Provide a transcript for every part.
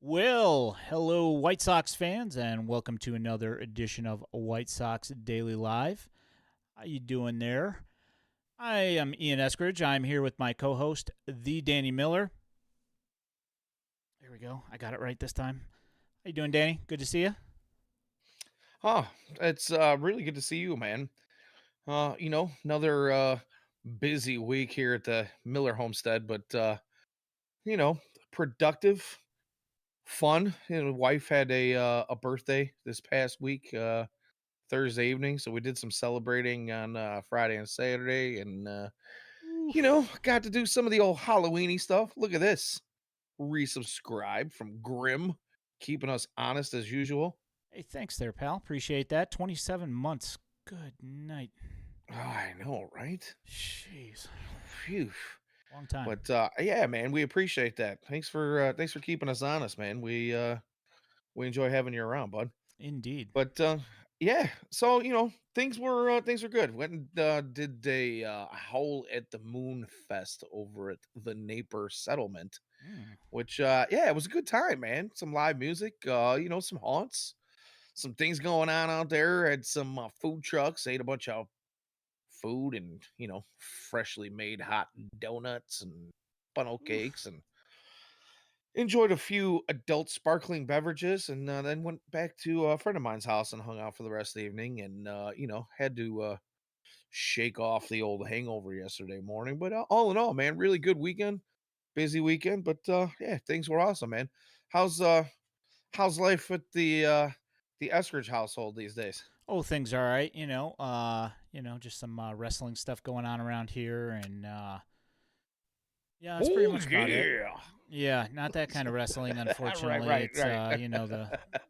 Well, hello, White Sox fans, and welcome to another edition of White Sox Daily Live. How you doing there? I am Ian Eskridge. I'm here with my co-host, the Danny Miller. There we go. I got it right this time. How you doing, Danny? Good to see you. Oh, it's really good to see you, man. Another busy week here at the Miller homestead, but you know, productive, fun. Wife had a birthday this past week, Thursday evening, so we did some celebrating on Friday and Saturday, and Ooh. got to do some of the old Halloweeny stuff. Look at this. Resubscribe from Grim, keeping us honest as usual. Hey, thanks there, pal. Appreciate that. 27 months. Good night. Oh, I know, right? Jeez. Phew. Long time. But yeah, man, we appreciate that. Thanks for keeping us honest, man. We enjoy having you around, bud. Indeed. But yeah, so things were good. Went and did a howl at the Moon Fest over at the Napier Settlement, Mm. which yeah, it was a good time, man. Some live music, some haunts, some things going on out there. Had some food trucks, ate a bunch of food and freshly made hot donuts and funnel Oof. cakes and enjoyed a few adult sparkling beverages and then went back to a friend of mine's house and hung out for the rest of the evening and had to shake off the old hangover yesterday morning, but all in all, man, really good weekend, busy weekend, but yeah, things were awesome, man. How's life with the Eskridge household these days? Oh, things all right. Just some wrestling stuff going on around here, and yeah, that's pretty Oh much about it. yeah. Yeah, not that kind of wrestling, Right, unfortunately. right, It's right.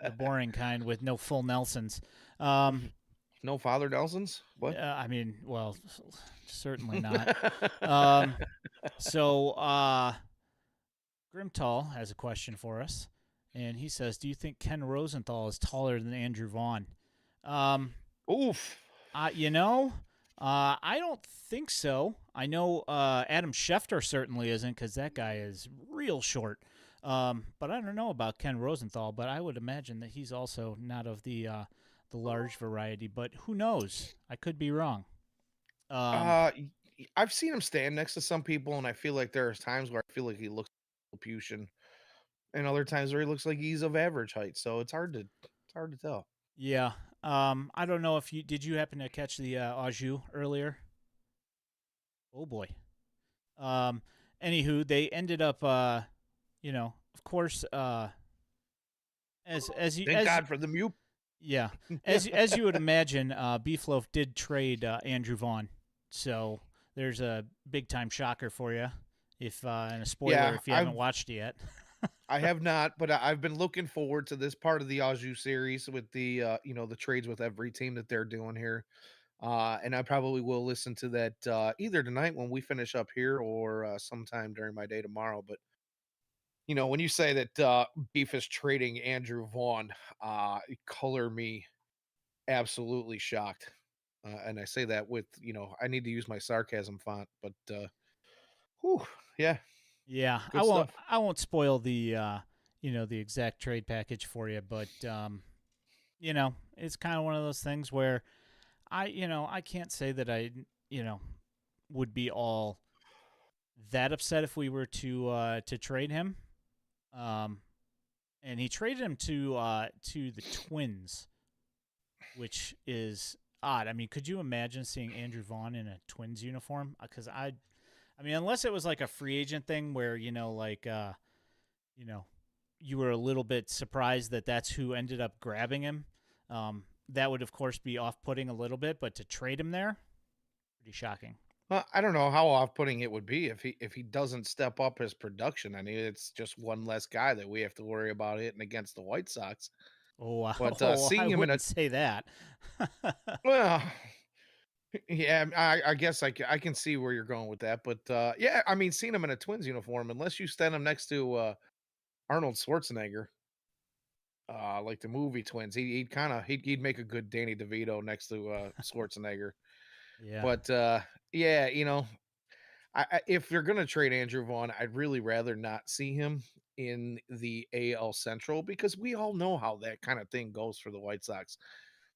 the boring kind with no full Nelsons. Um, No Father Nelsons? What? I mean, well, certainly not. Um, so Grimtall has a question for us, and he says, "Do you think Ken Rosenthal is taller than Andrew Vaughn?" Um, Oof. Uh, you know, I don't think so. I know Adam Schefter certainly isn't because that guy is real short. But I don't know about Ken Rosenthal. But I would imagine that he's also not of the large variety. But who knows? I could be wrong. Um, I've seen him stand next to some people, and I feel like there's times where I feel like he looks Lilliputian, and other times where he looks like he's of average height. So it's hard to tell. yeah. I don't know if you did. You happen to catch the Au Jus earlier? Oh boy. Um, Anywho, they ended up. Of course. As you Thank as God for the mute. Yeah, as you would imagine, Beefloaf did trade Andrew Vaughn, so there's a big time shocker for you. If and a spoiler Yeah, if you haven't watched it yet. I have not, but I've been looking forward to this part of the Au Jus series with the the trades with every team that they're doing here. And I probably will listen to that either tonight when we finish up here or sometime during my day tomorrow. But when you say that Beef is trading Andrew Vaughn, color me absolutely shocked. And I say that with, I need to use my sarcasm font, but whew, yeah, Yeah, I good won't. stuff. I won't spoil the exact trade package for you, but it's kind of one of those things where I can't say that I you know would be all that upset if we were to trade him. Um, and he traded him to the Twins, which is odd. I mean, could you imagine seeing Andrew Vaughn in a Twins uniform? Because I mean, unless it was like a free agent thing where you know, you were a little bit surprised that that's who ended up grabbing him. That would of course be off-putting a little bit, but to trade him there, pretty shocking. Well, I don't know how off-putting it would be if he doesn't step up his production. I mean, it's just one less guy that we have to worry about hitting against the White Sox. Oh, But I seeing him in a wouldn't say that. well, yeah, I guess I can see where you're going with that. But yeah, I mean, seeing him in a Twins uniform, unless you stand him next to Arnold Schwarzenegger, like the movie Twins, he'd kind of he'd make a good Danny DeVito next to Schwarzenegger. Yeah. But yeah, if you're gonna trade Andrew Vaughn, I'd really rather not see him in the AL Central because we all know how that kind of thing goes for the White Sox.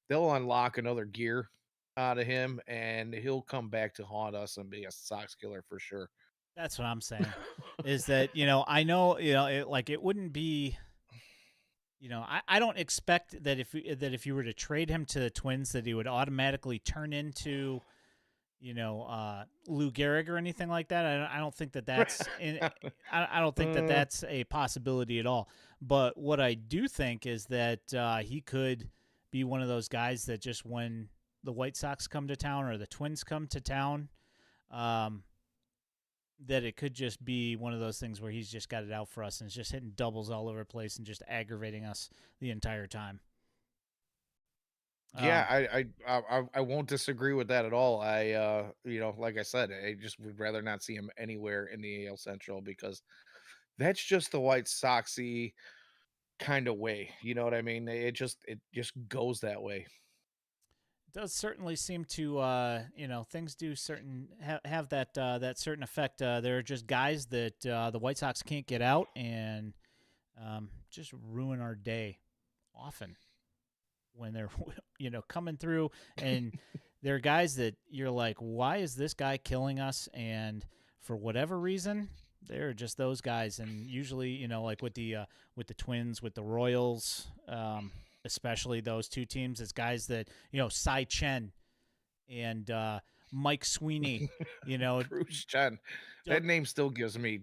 They'll unlock another gear out of him, and he'll come back to haunt us and be a Sox killer for sure. That's what I'm saying. Is that, I know, it wouldn't be, I don't expect that if you were to trade him to the Twins that he would automatically turn into, Lou Gehrig or anything like that. I don't think that that's I don't think that that's a possibility at all. But what I do think is that he could be one of those guys that just when the White Sox come to town or the Twins come to town, that it could just be one of those things where he's just got it out for us and is just hitting doubles all over the place and just aggravating us the entire time. Yeah, I won't disagree with that at all. Like I said, I just would rather not see him anywhere in the AL Central because that's just the White Soxy kind of way. You know what I mean? It just goes that way. Does certainly seem to things do have that certain effect. There are just guys that the White Sox can't get out and just ruin our day often when they're coming through, and there are guys that you're like, why is this guy killing us? And for whatever reason, they're just those guys. And usually, like with the Twins, with the Royals, especially those two teams, it's guys that Cy Chen and Mike Sweeney, Bruce Chen. That name still gives me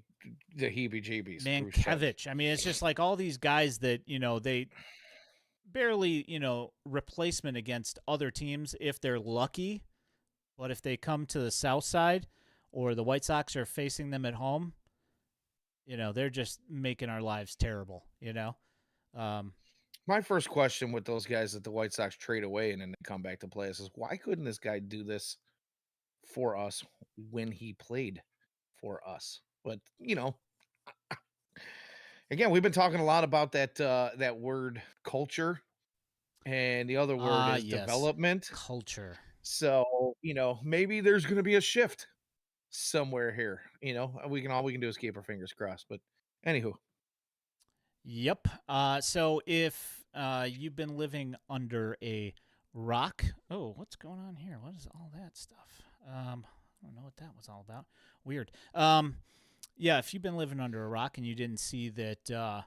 the heebie-jeebies. Mankiewicz. I mean, it's just like all these guys that they barely replacement against other teams if they're lucky, but if they come to the South Side or the White Sox are facing them at home, they're just making our lives terrible. My first question with those guys that the White Sox trade away and then they come back to play us is why couldn't this guy do this for us when he played for us? But again, we've been talking a lot about that word culture, and the other word is yes, development. culture. So maybe there's going to be a shift somewhere here. We can do is keep our fingers crossed. But anywho, Yep. So if you've been living under a rock, oh, what's going on here? What is all that stuff? I don't know what that was all about. Weird. Yeah, if you've been living under a rock and you didn't see that,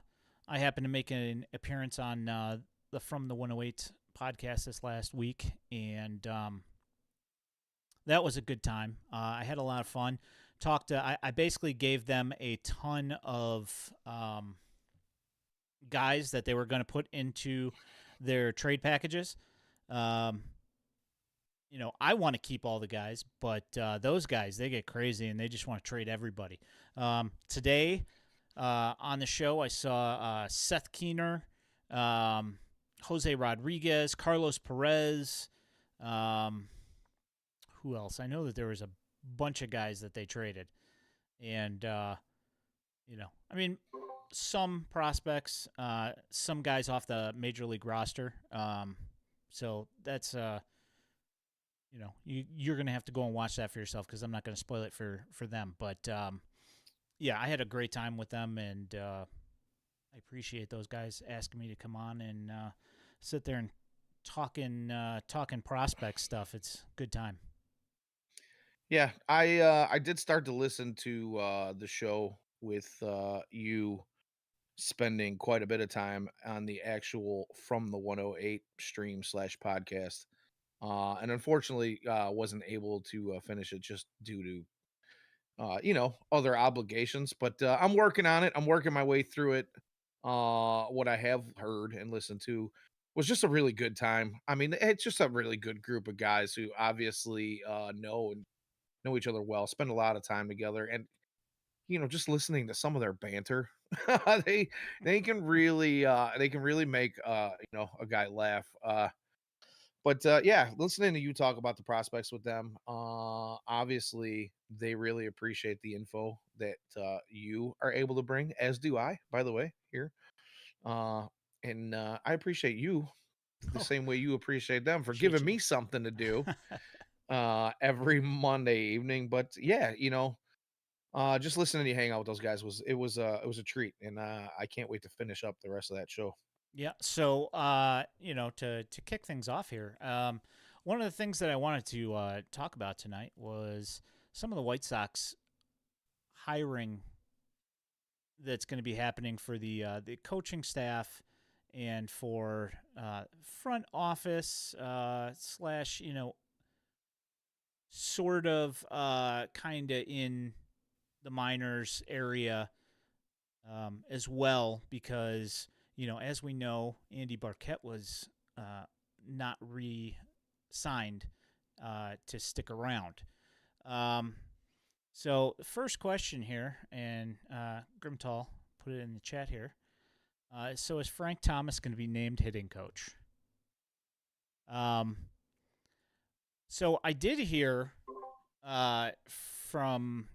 I happened to make an appearance on the From the 108 podcast this last week, and that was a good time. I had a lot of fun. I basically gave them a ton of guys that they were going to put into their trade packages. I want to keep all the guys, but those guys, they get crazy and they just want to trade everybody. Today on the show, I saw Seth Keener, Jose Rodriguez, Carlos Perez. Who else? I know that there was a bunch of guys that they traded. And, some prospects, some guys off the major league roster. So that's, you're going to have to go and watch that for yourself because I'm not going to spoil it for them. But, yeah, I had a great time with them, and I appreciate those guys asking me to come on and sit there and talking prospect stuff. It's a good time. yeah, I did start to listen to the show with you spending quite a bit of time on the actual From the 108 stream / podcast. And unfortunately, wasn't able to finish it just due to other obligations. But I'm working on it. I'm working my way through it. What I have heard and listened to was just a really good time. I mean, it's just a really good group of guys who obviously know each other well, spend a lot of time together, and just listening to some of their banter, they they can really make a guy laugh. But yeah, listening to you talk about the prospects with them, obviously they really appreciate the info that you are able to bring, as do I, by the way, here. Uh, and I appreciate you the Oh, same way you appreciate them for appreciate giving you. me something to do every Monday evening. But yeah, Just listening to you hang out with those guys was a treat, and I can't wait to finish up the rest of that show. Yeah. So, to kick things off here, one of the things that I wanted to talk about tonight was some of the White Sox hiring that's going to be happening for the coaching staff and for front office slash sort of kind of in the minors area as well, because as we know, Andy Barkett was not re-signed to stick around. So the first question here, and Grimtall put it in the chat here. So is Frank Thomas going to be named hitting coach? So I did hear from,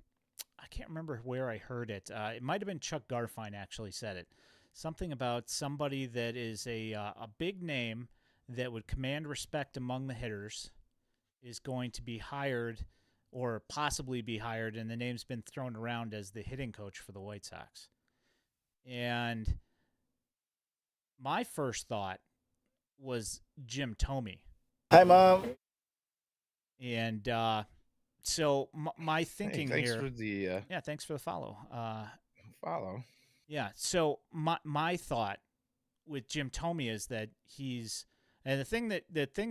I can't remember where I heard it. It might have been Chuck Garfien actually said it. Something about somebody that is a big name that would command respect among the hitters is going to be hired or possibly be hired, and the name's been thrown around as the hitting coach for the White Sox. And my first thought was Jim Thome. Hi, Mom. And so my thinking thanks here. For the yeah, thanks for the follow. follow. Yeah, so my thought with Jim Thome is that he's, and the thing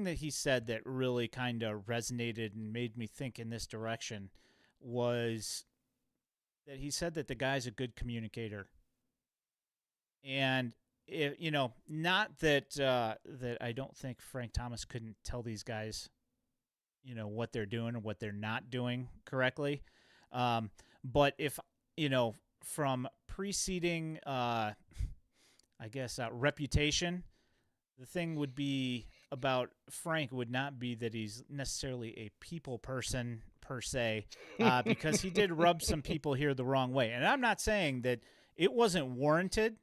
that he said that really kind of resonated and made me think in this direction was that he said that the guy's a good communicator. And not that that I don't think Frank Thomas couldn't tell these guys, what they're doing and what they're not doing correctly. But if from preceding, reputation, the thing would be about Frank would not be that he's necessarily a people person per se, because he did rub some people here the wrong way. And I'm not saying that it wasn't warranted,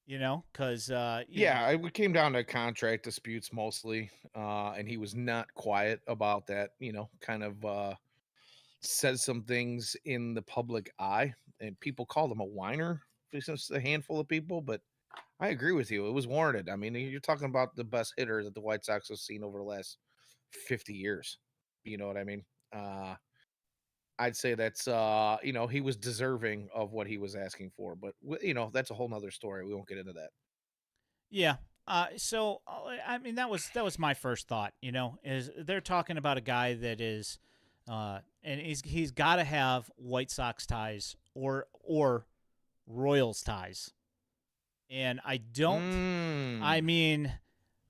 because it came down to contract disputes mostly, and he was not quiet about that. Kind of said some things in the public eye, and people called him a whiner. Just a handful of people, but I agree with you. It was warranted. I mean, you're talking about the best hitter that the White Sox have seen over the last 50 years. You know what I mean? I'd say that's he was deserving of what he was asking for, but that's a whole nother story. We won't get into that. Yeah. So I mean, that was my first thought. Is they're talking about a guy that is, and he's got to have White Sox ties or Royals ties, and I don't. I mean,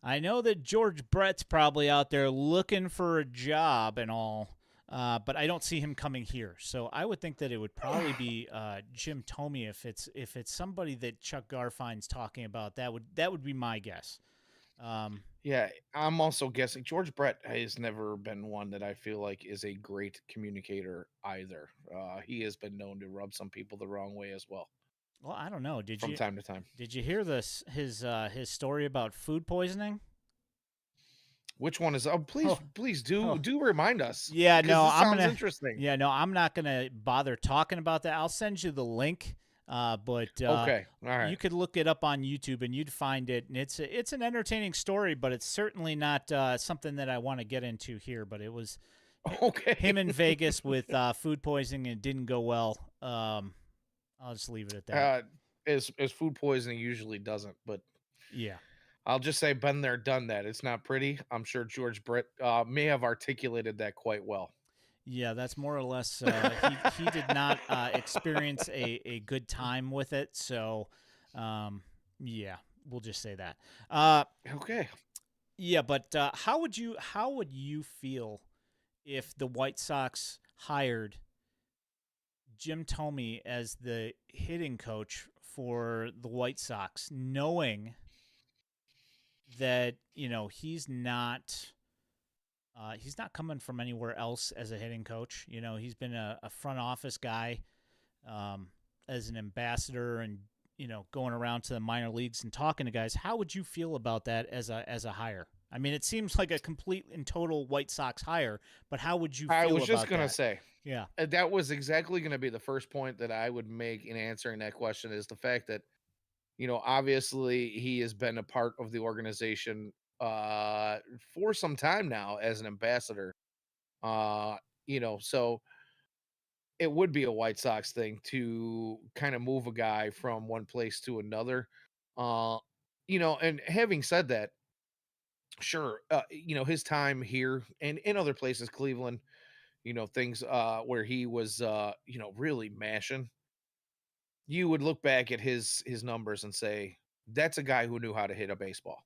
I know that George Brett's probably out there looking for a job and all. But I don't see him coming here, so I would think that it would probably be Jim Thome if it's somebody that Chuck Garfien's talking about. That would be my guess. Yeah, I'm also guessing George Brett has never been one that I feel like is a great communicator either. He has been known to rub some people the wrong way as well. Well, I don't know. From time to time. Did you hear his story about food poisoning? Which one is? Please do remind us. Yeah, no, sounds interesting. Yeah, no, I'm not gonna bother talking about that. I'll send you the link. But okay, all right. You could look it up on YouTube and you'd find it. And it's an entertaining story, but it's certainly not something that I want to get into here. But it was him in Vegas with food poisoning, and it didn't go well. I'll just leave it at that. As food poisoning usually doesn't, but yeah. I'll just say been there, done that. It's not pretty. I'm sure George Brett may have articulated that quite well. Yeah, that's more or less. He did not experience a good time with it. So, yeah, we'll just say that. Okay. Yeah, but how would you feel if the White Sox hired Jim Thome as the hitting coach for the White Sox, knowing that he's not coming from anywhere else as a hitting coach? He's been a front office guy as an ambassador and going around to the minor leagues and talking to guys. How would you feel about that as a hire? I mean, it seems like a complete and total White Sox hire, but how would you feel about that? I was just gonna say, Yeah. That was exactly going to be the first point that I would make in answering that question is the fact that, obviously he has been a part of the organization for some time now as an ambassador. Uh, so it would be a White Sox thing to kind of move a guy from one place to another. Uh, and having said that, sure, his time here and in other places, Cleveland, things where he was really mashing, you would look back at his numbers and say, that's a guy who knew how to hit a baseball.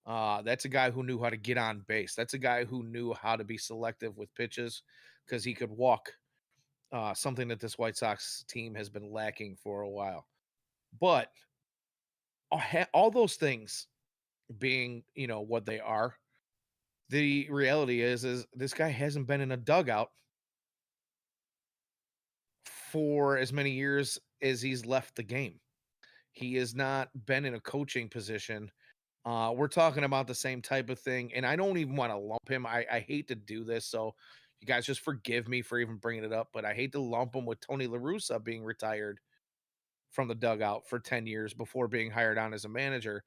That's a guy who knew how to get on base. That's a guy who knew how to be selective with pitches because he could walk, something that this White Sox team has been lacking for a while. But all those things being, what they are, the reality is this guy hasn't been in a dugout for as many years as he's left the game. He has not been in a coaching position. We're talking about the same type of thing, and I don't even want to lump him. I hate to do this, so you guys just forgive me for even bringing it up, but I hate to lump him with Tony La Russa being retired from the dugout for 10 years before being hired on as a manager.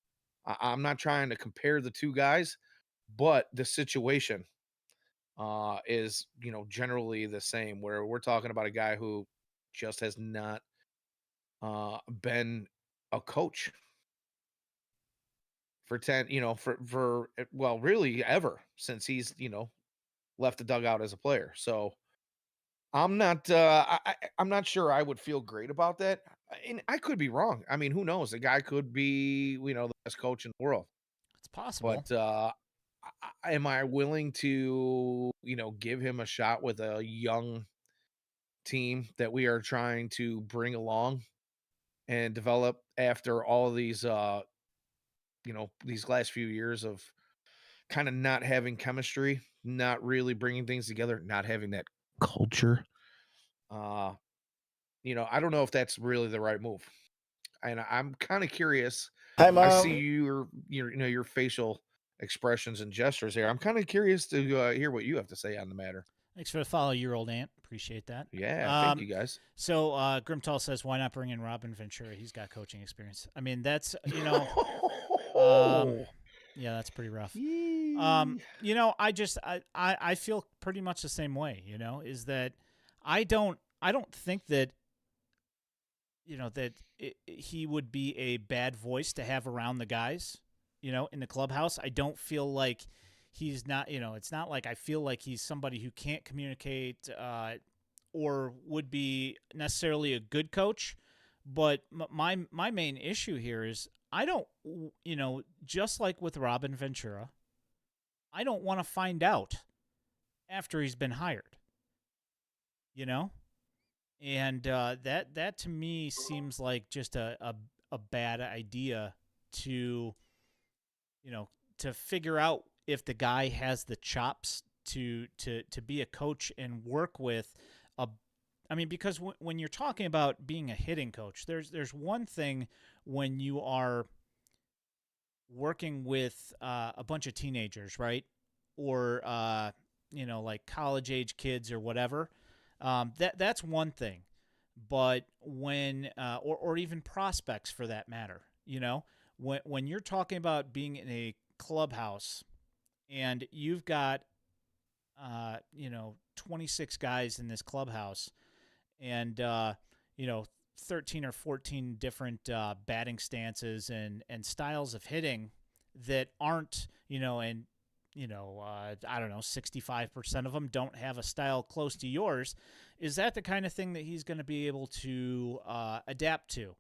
I'm not trying to compare the two guys, but the situation is, generally the same, where we're talking about a guy who just has not been a coach for 10, well, really ever since he's, left the dugout as a player. So I'm not sure I would feel great about that. And I could be wrong. I mean, who knows? The guy could be, the best coach in the world. It's possible. But am I willing to, give him a shot with a young team that we are trying to bring along and develop after all of these these last few years of kind of not having chemistry, not really bringing things together, not having that culture. Uh, I don't know if that's really the right move. And I'm kind of curious. Hi, I see Mom. your facial expressions and gestures here. I'm kind of curious to hear what you have to say on the matter. Thanks for the follow, year old aunt. Appreciate that. Yeah, thank you guys. So Grimtall says, why not bring in Robin Ventura? He's got coaching experience. I mean, that's yeah, that's pretty rough. Yee. I feel pretty much the same way. Is that I don't think that he would be a bad voice to have around the guys. In the clubhouse, I don't feel like he's not. It's not like I feel like he's somebody who can't communicate or would be necessarily a good coach. But my main issue here is I don't, just like with Robin Ventura, I don't want to find out after he's been hired. You know, and that to me seems like just a bad idea to to figure out if the guy has the chops to be a coach and work with a. I mean, because when you're talking about being a hitting coach, there's one thing when you are working with a bunch of teenagers, right? Or like college age kids or whatever. That's one thing. But when or even prospects for that matter, when you're talking about being in a clubhouse and you've got 26 guys in this clubhouse and 13 or 14 different batting stances and styles of hitting that aren't, and I don't know, 65% of them don't have a style close to yours. Is that the kind of thing that he's going to be able to adapt to?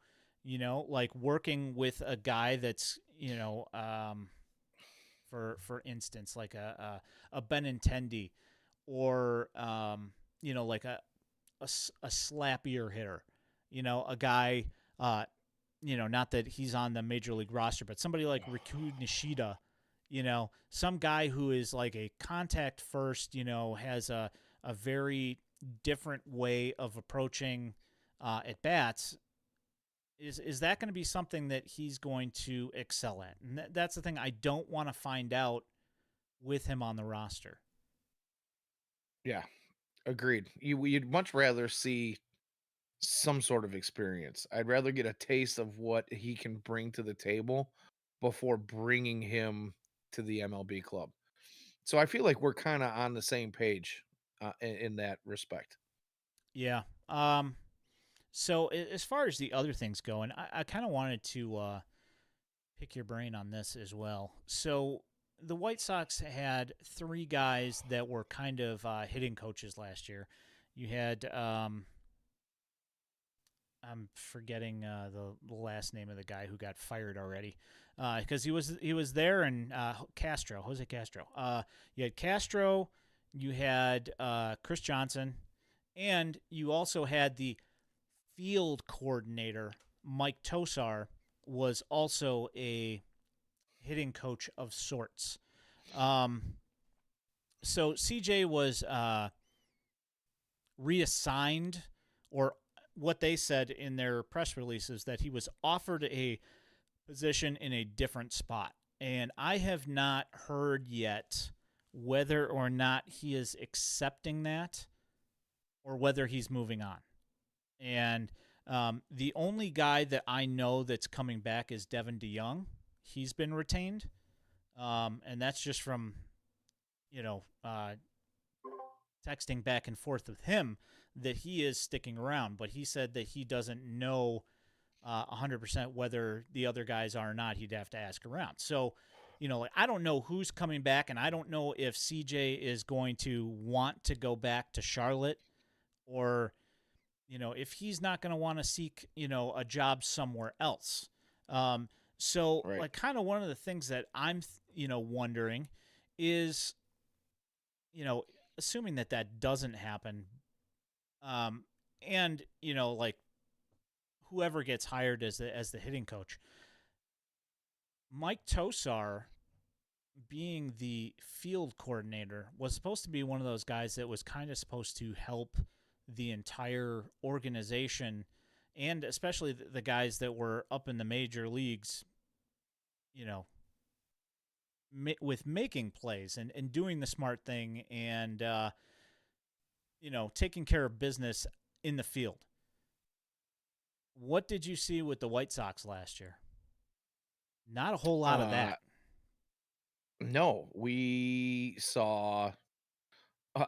Like working with a guy that's, for instance, like a Benintendi or, like a slappier hitter, a guy, not that he's on the major league roster, but somebody like Riku Nishida, some guy who is like a contact first, has a very different way of approaching at bats. Is that going to be something that he's going to excel at? And that's the thing I don't want to find out with him on the roster. Yeah, Agreed. You'd much rather see some sort of experience. I'd rather get a taste of what he can bring to the table before bringing him to the MLB club. So I feel like we're kind of on the same page in that respect. Yeah. So as far as the other things go, and I kind of wanted to pick your brain on this as well. So the White Sox had three guys that were kind of hitting coaches last year. You had I'm forgetting the last name of the guy who got fired already, because he was there, and Jose Castro. You had Castro, you had Chris Johnson, and you also had the field coordinator Mike Tosar was also a hitting coach of sorts. Um, so CJ was reassigned, or what they said in their press releases, that he was offered a position in a different spot. And I have not heard yet whether or not he is accepting that or whether he's moving on. And the only guy that I know that's coming back is Devin DeYoung. He's been retained. And that's just from, you know, texting back and forth with him that he is sticking around. But he said that he doesn't know 100% whether the other guys are or not. He'd have to ask around. So, like, I don't know who's coming back, and I don't know if CJ is going to want to go back to Charlotte, or if he's not going to want to seek, a job somewhere else. So, Right. like, kind of one of the things that I'm, wondering is, assuming that that doesn't happen, and, like, whoever gets hired as the hitting coach, Mike Tosar, being the field coordinator, was supposed to be one of those guys that was kind of supposed to help the entire organization, and especially the guys that were up in the major leagues, with making plays and doing the smart thing, and taking care of business in the field. What did you see with the White Sox last year? Not a whole lot of that. No, we saw.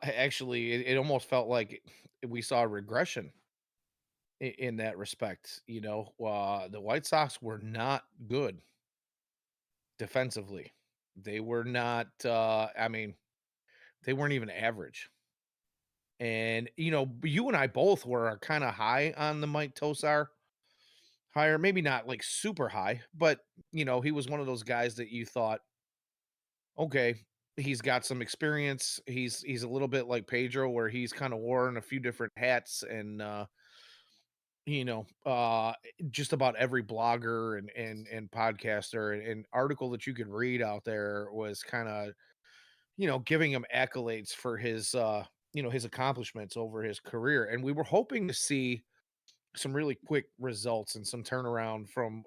Actually, it almost felt like we saw a regression in that respect. The White Sox were not good defensively. They were not. I mean, they weren't even average. And you and I both were kind of high on the Mike Tosar hire. Maybe not like super high, but he was one of those guys that you thought, okay, he's got some experience. He's a little bit like Pedro, where he's kind of worn a few different hats, and you know, uh, just about every blogger and podcaster and article that you could read out there was kind of giving him accolades for his his accomplishments over his career, and we were hoping to see some really quick results and some turnaround from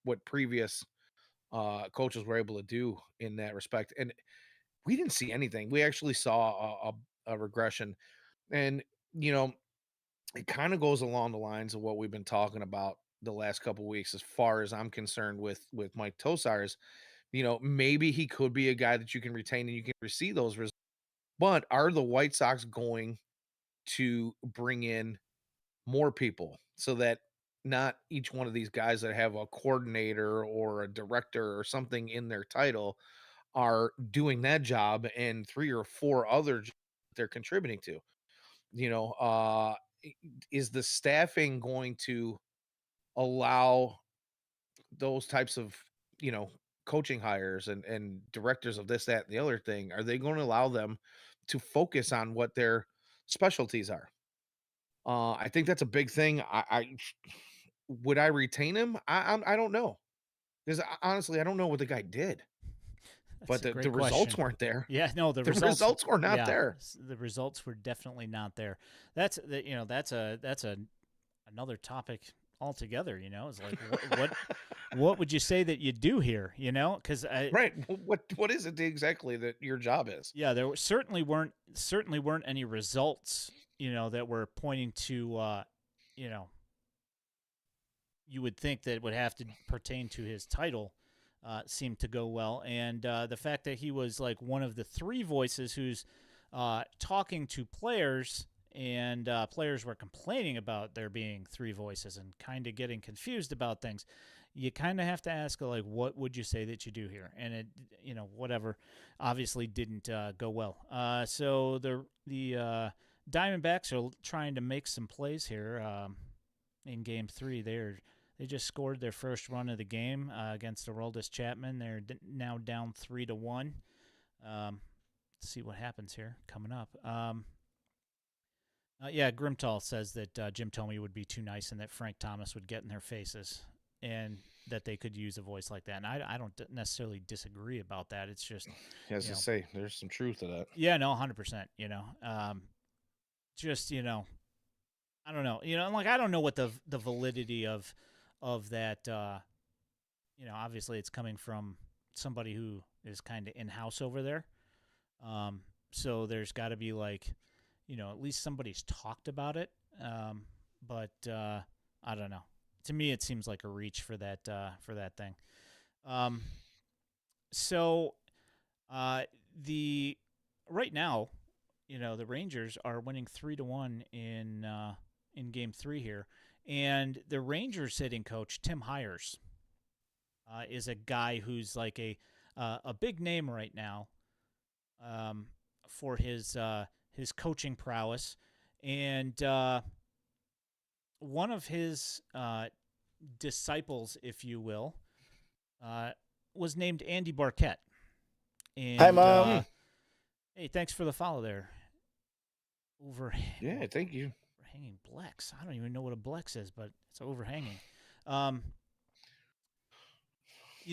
what previous coaches were able to do in that respect, and we didn't see anything. We actually saw a regression, and you know, it kind of goes along the lines of what we've been talking about the last couple of weeks, as far as I'm concerned with Mike Tosar. Is maybe he could be a guy that you can retain and you can receive those results. But are the White Sox going to bring in more people so that not each one of these guys that have a coordinator or a director or something in their title are doing that job, and three or four other they're contributing to? You know, is the staffing going to allow those types of, you know, coaching hires and directors of this, that, and the other thing? Are they going to allow them to focus on what their specialties are? I think that's a big thing. I would I retain him? I don't know, because honestly, I don't know what the guy did, That's but a the great results question. weren't there. Yeah, no, the The results. results were not Yeah, there. the results were definitely not there. That's another topic altogether. It's like what would you say that you do here? Because Right. What is it exactly that your job is? yeah, there certainly weren't any results, that were pointing to, you know, you would think that would have to pertain to his title, seemed to go well. And the fact that he was like one of the three voices who's talking to players, and players were complaining about there being three voices and kind of getting confused about things. You kind of have to ask, like, what would you say that you do here? And it, whatever, obviously didn't go well. So the Diamondbacks are trying to make some plays here in Game 3. They just scored their first run of the game against Aroldis Chapman. They're now down 3-1. Let's see what happens here coming up. Yeah, Grimtall says that Jim Thome would be too nice and that Frank Thomas would get in their faces and that they could use a voice like that. And I don't necessarily disagree about that. It's just, As to say, there's some truth to that. yeah, no, 100%. Just I don't know. Like I don't know what the validity of that. Obviously it's coming from somebody who is kind of in house over there. So there's got to be like, at least somebody's talked about it. But I don't know. To me, it seems like a reach for that thing. So the right now, the Rangers are winning 3-1 in Game 3 here, and the Rangers hitting coach Tim Hyers is a guy who's like a big name right now for his coaching prowess, and one of his disciples, if you will, was named Andy Barkett. And, Hi, Mom. Hey, thanks for the follow there. Yeah, thank you. Overhanging Blex. I don't even know what a Blex is, but it's overhanging.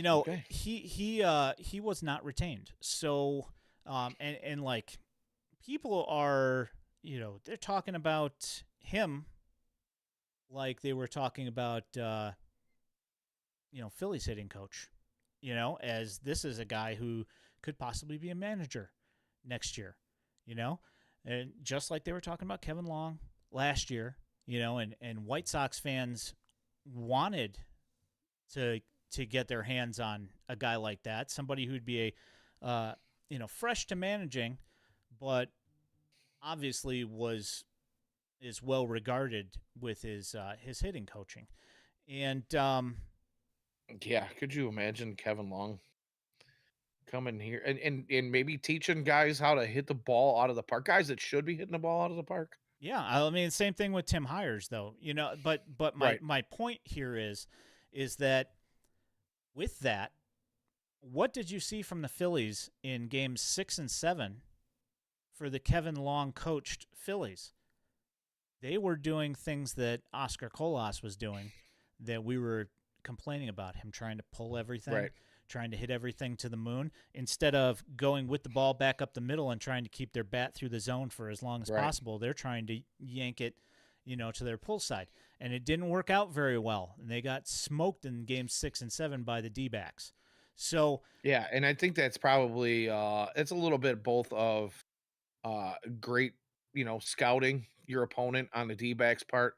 Okay. He was not retained. So, and like people are, they're talking about him like they were talking about, Philly's hitting coach, as this is a guy who could possibly be a manager next year, and just like they were talking about Kevin Long last year, and White Sox fans wanted to get their hands on a guy like that, somebody who'd be a, fresh to managing, but obviously is well regarded with his hitting coaching. And yeah, could you imagine Kevin Long coming here and maybe teaching guys how to hit the ball out of the park, guys that should be hitting the ball out of the park? yeah, I mean, same thing with Tim Hyers, though. But my Right. my point here is that with that, what did you see from the Phillies in games 6 and 7 for the Kevin Long coached Phillies? They were doing things that Oscar Colas was doing that we were complaining about, him trying to pull everything, Right. trying to hit everything to the moon, instead of going with the ball back up the middle and trying to keep their bat through the zone for as long as Right. possible. They're trying to yank it, to their pull side. And it didn't work out very well. And they got smoked in games 6 and 7 by the D-backs. So, Yeah, and I think that's probably it's a little bit both of great, scouting your opponent on the D-backs part,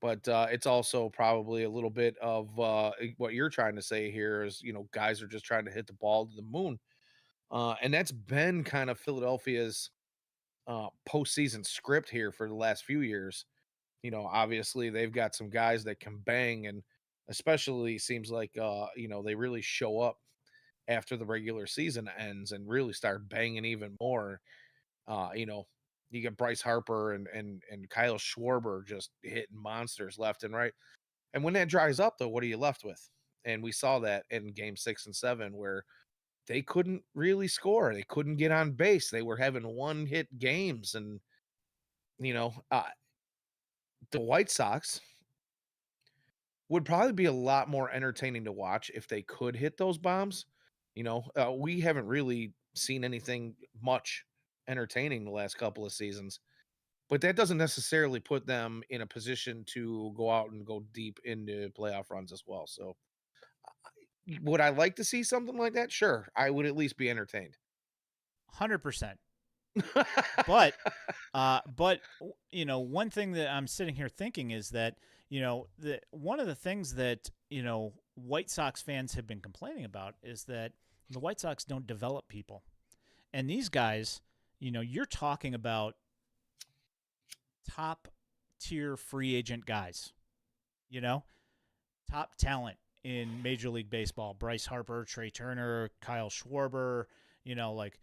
but it's also probably a little bit of what you're trying to say here is, guys are just trying to hit the ball to the moon. And that's been kind of Philadelphia's postseason script here for the last few years. Obviously they've got some guys that can bang, and especially seems like they really show up after the regular season ends and really start banging even more. Uh, you know, you get Bryce Harper and Kyle Schwarber just hitting monsters left and right. And when that dries up, though, what are you left with? And we saw that in game 6 and 7 where they couldn't really score. They couldn't get on base. They were having one hit games. And, you know, uh, the White Sox would probably be a lot more entertaining to watch if they could hit those bombs. We haven't really seen anything much entertaining the last couple of seasons. but that doesn't necessarily put them in a position to go out and go deep into playoff runs as well. So, would I like to see something like that? Sure, I would at least be entertained. 100%. But one thing that I'm sitting here thinking is that one of the things that White Sox fans have been complaining about is that the White Sox don't develop people, and these guys, you're talking about top tier free agent guys, you know, top talent in Major League Baseball: Bryce Harper, Trey Turner, Kyle Schwarber, like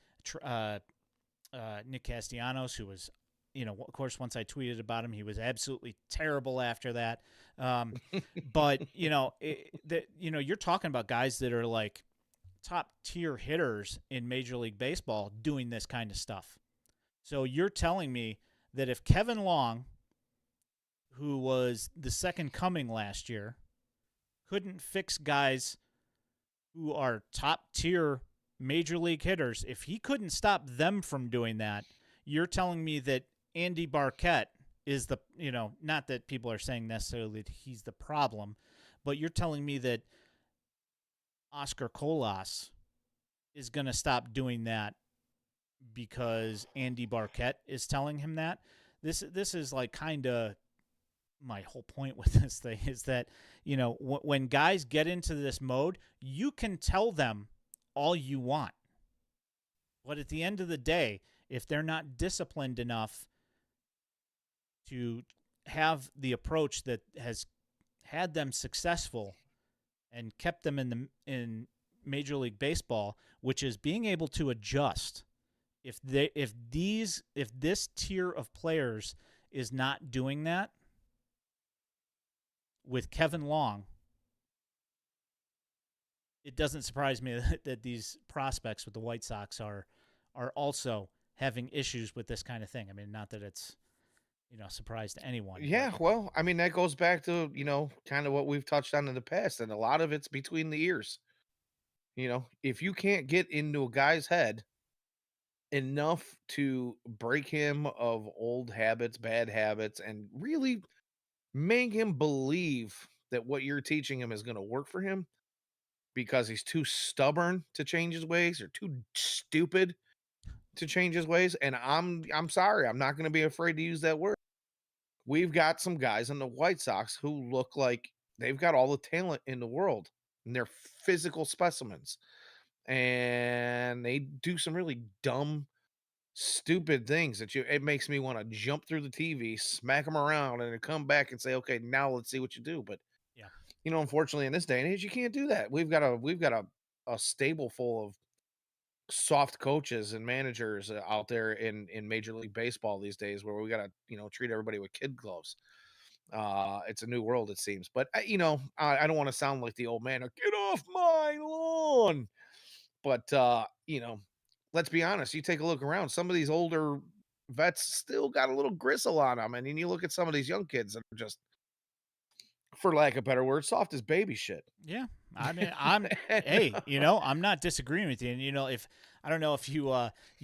Nick Castellanos, who was, of course, once I tweeted about him, he was absolutely terrible after that. But you're talking about guys that are like top tier hitters in Major League Baseball doing this kind of stuff. So you're telling me that if Kevin Long, who was the second coming last year, couldn't fix guys who are top tier major league hitters, if he couldn't stop them from doing that, you're telling me that Andy Barkett is the, not that people are saying necessarily that he's the problem, but you're telling me that Oscar Colas is going to stop doing that because Andy Barkett is telling him that. This is like kind of my whole point with this thing is that, when guys get into this mode, you can tell them all you want. But at the end of the day, if they're not disciplined enough to have the approach that has had them successful and kept them in Major League Baseball, which is being able to adjust, if this tier of players is not doing that with Kevin Long, it doesn't surprise me that these prospects with the White Sox are also having issues with this kind of thing. I mean, not that it's surprise to anyone. Yeah, But well, I mean, that goes back to, kind of what we've touched on in the past, and a lot of it's between the ears. If you can't get into a guy's head enough to break him of old habits, bad habits, and really make him believe that what you're teaching him is going to work for him because he's too stubborn to change his ways or too stupid to change his ways. And I'm sorry, I'm not going to be afraid to use that word. We've got some guys in the White Sox who look like they've got all the talent in the world and they're physical specimens. And they do some really dumb, stupid things that it makes me want to jump through the TV, smack them around, and then come back and say, okay, now let's see what you do. But yeah, unfortunately, in this day and age, you can't do that. We've got a stable full of soft coaches and managers out there in Major League Baseball these days, where we got to treat everybody with kid gloves. It's a new world, it seems. But I don't want to sound like the old man. Get off my lawn. But let's be honest. You take a look around. Some of these older vets still got a little gristle on them, and then you look at some of these young kids that are just, for lack of better word, soft as baby shit. yeah. I mean, hey, I'm not disagreeing with you. And if I don't know if you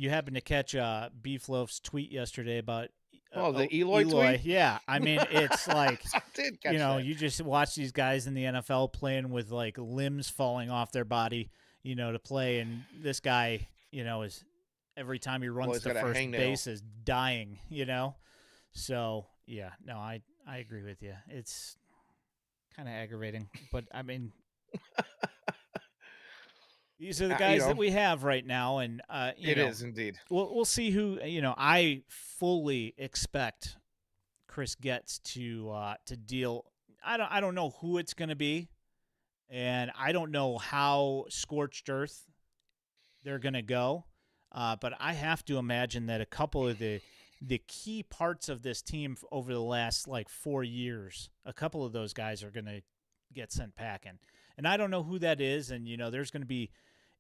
happen to catch Beefloaf's tweet yesterday about The Eloy tweet. Yeah, I mean, it's like I did catch that. you just watch these guys in the NFL playing with like limbs falling off their body, to play, and this guy, is every time he runs He's to got a first hangnail. base is dying, So yeah, no, I agree with you. It's kind of aggravating, but I mean, these are the guys that we have right now, and It is indeed. we'll see who. I fully expect Chris Getz to deal. I don't know who it's going to be, and I don't know how scorched earth they're going to go. But I have to imagine that a couple of the key parts of this team over the last like 4 years, a couple of those guys are going to get sent packing. And I don't know who that is. And, there's going to be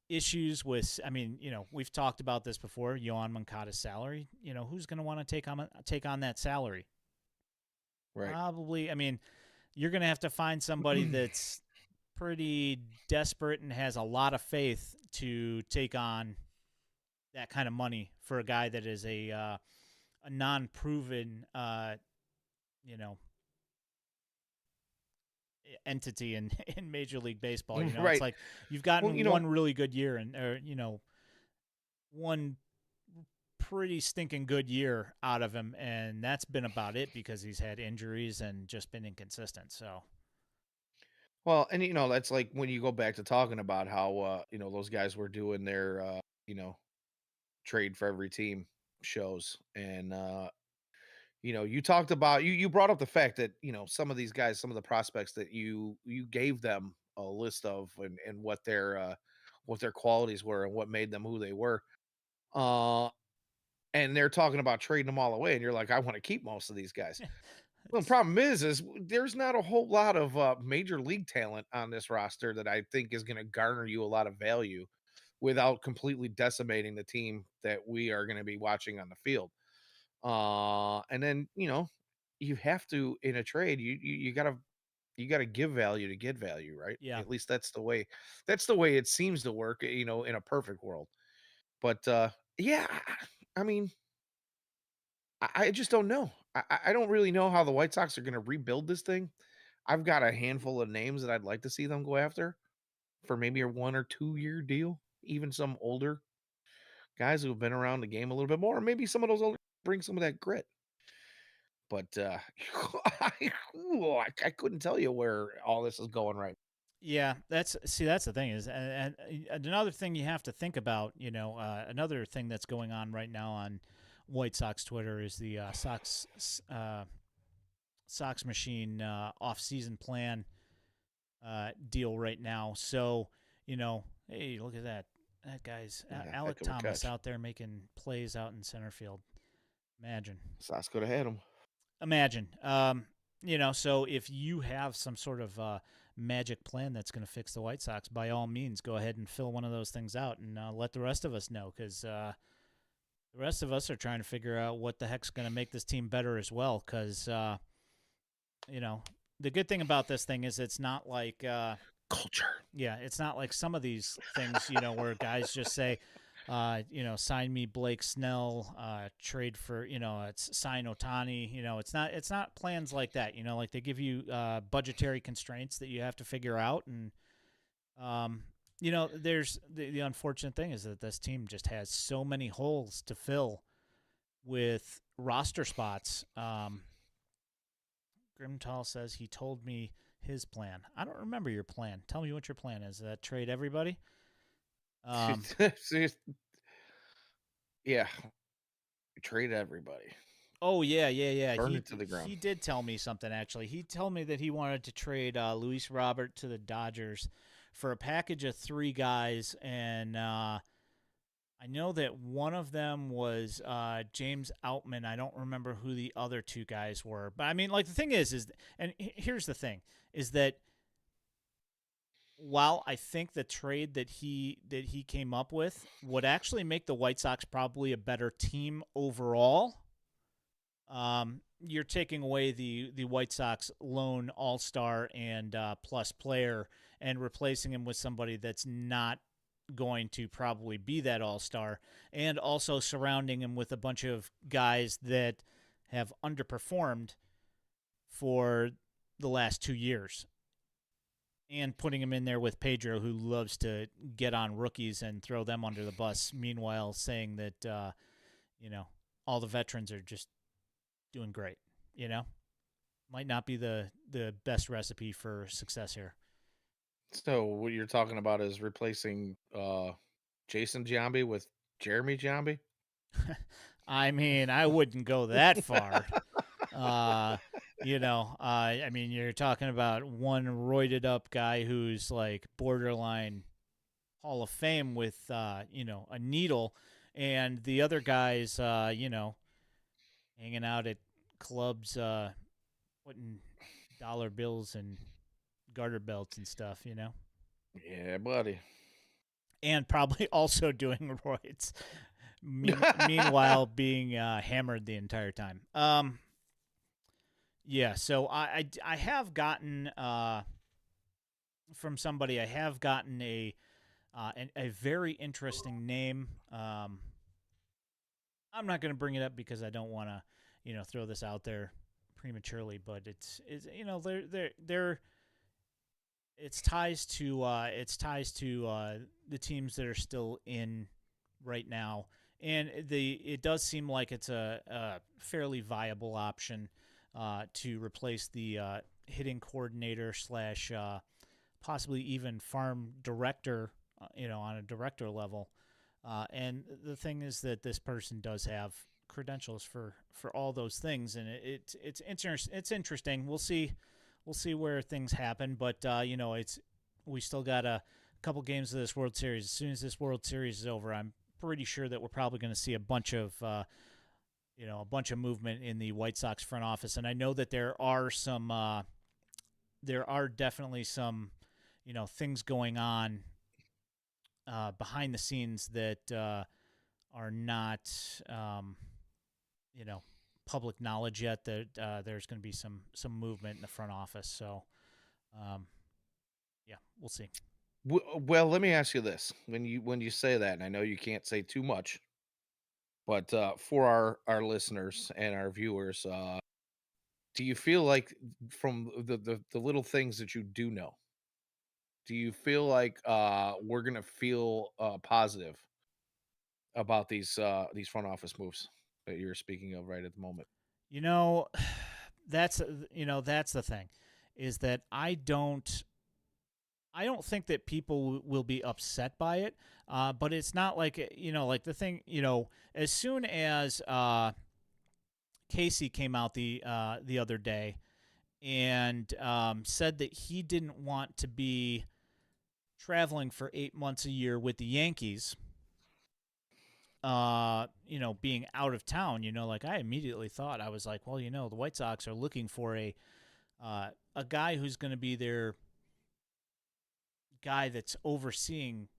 issues with, I mean, we've talked about this before, Yohan Moncada's salary. Who's going to want to take on that salary? Right. Probably, I mean, you're going to have to find somebody that's pretty desperate and has a lot of faith to take on that kind of money for a guy that is a a non-proven, you know, entity in in Major League Baseball. You know, it's Right. like you've Well, gotten one really good year and or one pretty stinking good year out of him, and that's been about it because he's had injuries and just been inconsistent. So well, and that's like when you go back to talking about how those guys were doing their trade for every team shows, and you talked about you brought up the fact that some of these guys, some of the prospects that you gave them a list of, and what their qualities were and what made them who they were. Uh and they're talking about trading them all away, and you're like, I want to keep most of these guys. Well, the it's problem is there's not a whole lot of major league talent on this roster that I think is going to garner you a lot of value without completely decimating the team that we are going to be watching on the field. And then you have to, in a trade, you gotta give value to get value, right? yeah, At least that's the way it seems to work, in a perfect world. But yeah, I mean, I just don't know. I don't really know how the White Sox are gonna rebuild this thing. I've got a handful of names that I'd like to see them go after for maybe a 1 or 2 year deal, even some older guys who have been around the game a little bit more, or maybe some of those older bring some of that grit. But I couldn't tell you where all this is going right. yeah. That's the thing is, and another thing you have to think about. Another thing that's going on right now on White Sox Twitter is the Sox machine off-season plan deal right now. So, hey, look at that. That guy's Yeah, Alec heck of a Thomas catch. out there making plays out in center field. Imagine. Sox could have had him. Imagine. So if you have some sort of magic plan that's going to fix the White Sox, by all means, go ahead and fill one of those things out and let the rest of us know because the rest of us are trying to figure out what the heck's going to make this team better as well. Because, you know, the good thing about this thing is it's not like Culture. yeah, it's not like some of these things, where guys just say, sign me Blake Snell, trade for, it's sign Otani. It's not plans like that. Like they give you budgetary constraints that you have to figure out, and there's the unfortunate thing is that this team just has so many holes to fill with roster spots. Grimtall says he told me his plan. I don't remember your plan. Tell me what your plan is. Trade everybody? Um, Yeah, trade everybody. oh yeah, yeah, yeah. Burn He it to the ground. he did tell me something actually. He told me that he wanted to trade Luis Robert to the Dodgers for a package of three guys, and I know that one of them was James Outman. I don't remember who the other two guys were, but I mean, like the thing is, and here's the thing, is that while I think the trade that he came up with would actually make the White Sox probably a better team overall, you're taking away the White Sox lone All Star and plus player and replacing him with somebody that's not going to probably be that All Star, and also surrounding him with a bunch of guys that have underperformed for the last 2 years and putting him in there with Pedro, who loves to get on rookies and throw them under the bus. Meanwhile, saying that all the veterans are just doing great. You know, might not be the best recipe for success here. So what you're talking about is replacing Jason Giambi with Jeremy Giambi. I mean, I wouldn't go that far. Uh, I mean, you're talking about one roided up guy who's like borderline Hall of Fame with a needle, and the other guys hanging out at clubs putting dollar bills and garter belts and stuff, Yeah, buddy. and probably also doing roids. Meanwhile, being hammered the entire time. Yeah. So I have gotten from somebody. I have gotten a very interesting name. I'm not going to bring it up because I don't want to, throw this out there prematurely, but it's they're it's ties to the teams that are still in right now, and it does seem like it's a fairly viable option to replace the hitting coordinator slash possibly even farm director, on a director level. And the thing is that this person does have credentials for all those things, and it's interesting. We'll see where things happen, but we still got a couple games of this World Series. As soon as this World Series is over, I'm pretty sure that we're probably going to see a bunch of movement in the White Sox front office, and I know that there are definitely some things going on behind the scenes that are not you know public knowledge yet. That there's going to be some movement in the front office. So um, yeah, we'll see. Well, let me ask you this: when you say that, and I know you can't say too much, but for our listeners and our viewers, do you feel like from the little things that you do know, do you feel like we're gonna feel positive about these front office moves that you're speaking of right at the moment? You know, that's that's the thing, is that I don't think that people will be upset by it, but it's not like like the thing. As soon as Casey came out the other day and said that he didn't want to be traveling for 8 months a year with the Yankees, being out of town, like I immediately thought, I was like, well, the White Sox are looking for a guy who's going to be their guy that's overseeing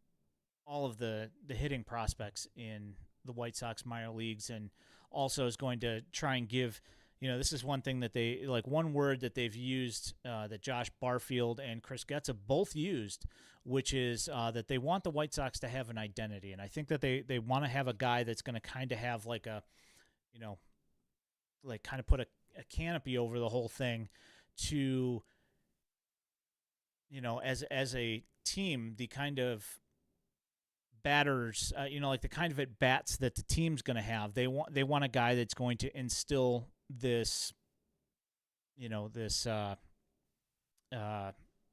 all of the hitting prospects in the White Sox minor leagues, and also is going to try and give. This is one thing that they like. One word that they've used, that Josh Barfield and Chris Getz have both used, which is that they want the White Sox to have an identity, and I think that they want to have a guy that's going to kind of have like a, you know, like kind of put a canopy over the whole thing, to as a team, the kind of batters, like the kind of at bats that the team's going to have. They want a guy that's going to instill this, this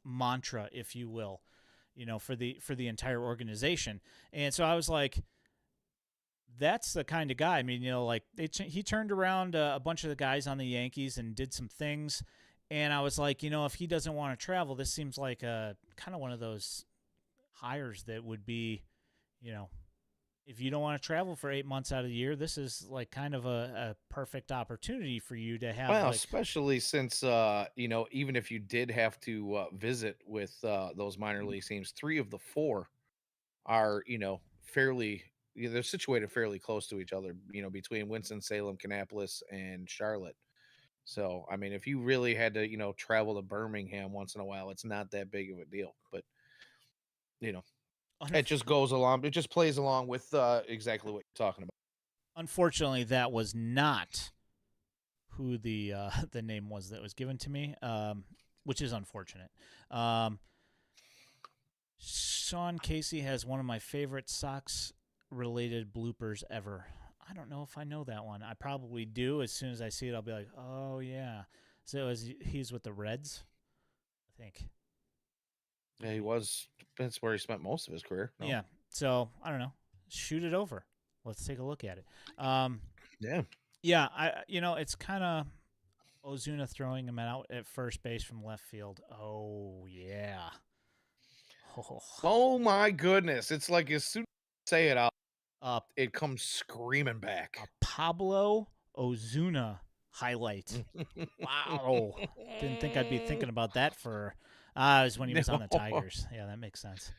mantra, if you will, for the entire organization. And so I was like, that's the kind of guy. I mean, like he turned around a bunch of the guys on the Yankees and did some things. And I was like, if he doesn't want to travel, this seems like a kind of one of those hires that would be, you know, if you don't want to travel for 8 months out of the year, this is like kind of a perfect opportunity for you to have Well, like, especially since even if you did have to visit with those minor league teams, three of the four are fairly they're situated fairly close to each other. Between Winston Salem, Kannapolis, and Charlotte. So I mean, if you really had to travel to Birmingham once in a while, it's not that big of a deal. But you know, it just goes along. It just plays along with exactly what you're talking about. unfortunately, that was not who the the name was that was given to me, which is unfortunate. Sean Casey has one of my favorite Sox related bloopers ever. I don't know if I know that one. I probably do. As soon as I see it, I'll be like, oh, yeah. So he's with the Reds, I think. Yeah, he Maybe. was. That's where he spent most of his career. No. Yeah. So I don't know. Shoot it over. Let's take a look at it. Um, Yeah. yeah, it's kind of Ozuna throwing him out at first base from left field. Oh, yeah. Oh. Oh my goodness! It's like as soon as you say it out, Uh, it comes screaming a back. Pablo Ozuna highlight. Wow. Didn't think I'd be thinking about that for it was when he was on the No. Tigers. Yeah, that makes sense.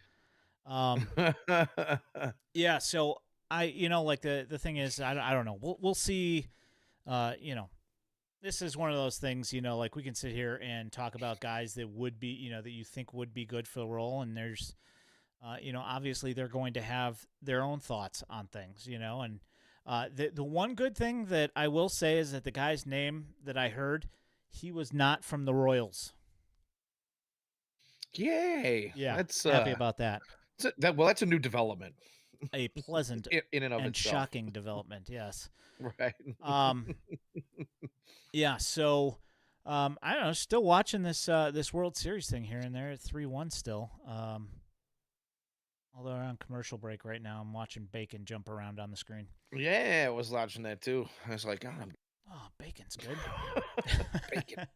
Yeah, so like the thing is, I don't know. We'll see. This is one of those things, like we can sit here and talk about guys that would be, that you think would be good for the role, and there's obviously they're going to have their own thoughts on things, and The one good thing that I will say is that the guy's name that I heard, he was not from the Royals. Yay! Yeah, That's happy about that. that's a new development A pleasant in and of and itself. shocking development. Yes. Right. Um, yeah. So, I don't know. Still watching this World Series thing here and there at 3-1 still. Although we're on commercial break right now, I'm watching Bacon jump around on the screen. Yeah, I was watching that too. I was like, God, Oh, Bacon's good. bacon.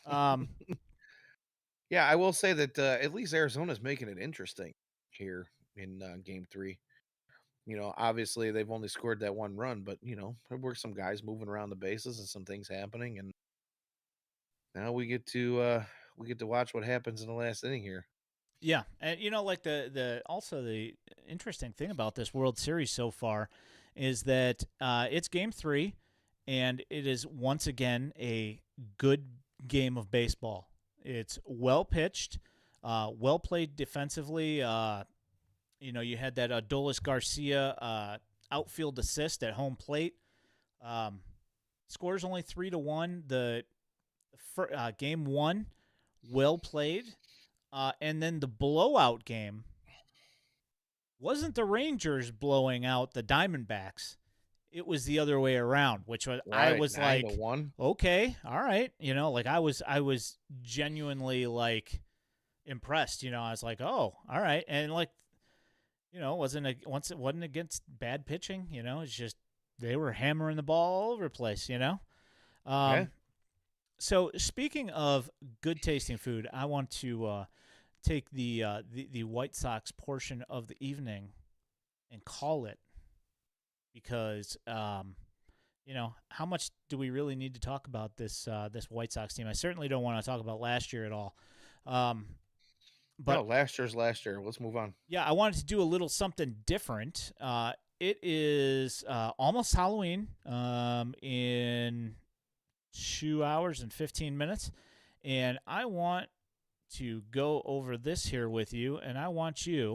um, Yeah, I will say that at least Arizona's making it interesting here in Game 3. Obviously they've only scored that one run, but there were some guys moving around the bases and some things happening, and now we get to watch what happens in the last inning here. yeah, and like the also the interesting thing about this World Series so far is that it's Game 3, and it is once again a good game of baseball. It's well pitched, well played defensively. You had that Adolis Garcia outfield assist at home plate. Um, Scores only 3-1. The game 1, well played. And then the blowout game wasn't the Rangers blowing out the Diamondbacks. It was the other way around, which I Right, was nine to like, one. okay, all right, like I was genuinely like impressed. I was like, oh, all right, and like, once it wasn't against bad pitching. It's just they were hammering the ball all over the place. Yeah. Um, so speaking of good tasting food, I want to take the White Sox portion of the evening and call it because how much do we really need to talk about this White Sox team? I certainly don't want to talk about last year at all. Um, No, but last year's last year. Let's move on. yeah, I wanted to do a little something different. It is almost Halloween in 2 hours and 15 minutes, and I want to go over this here with you, and I want you.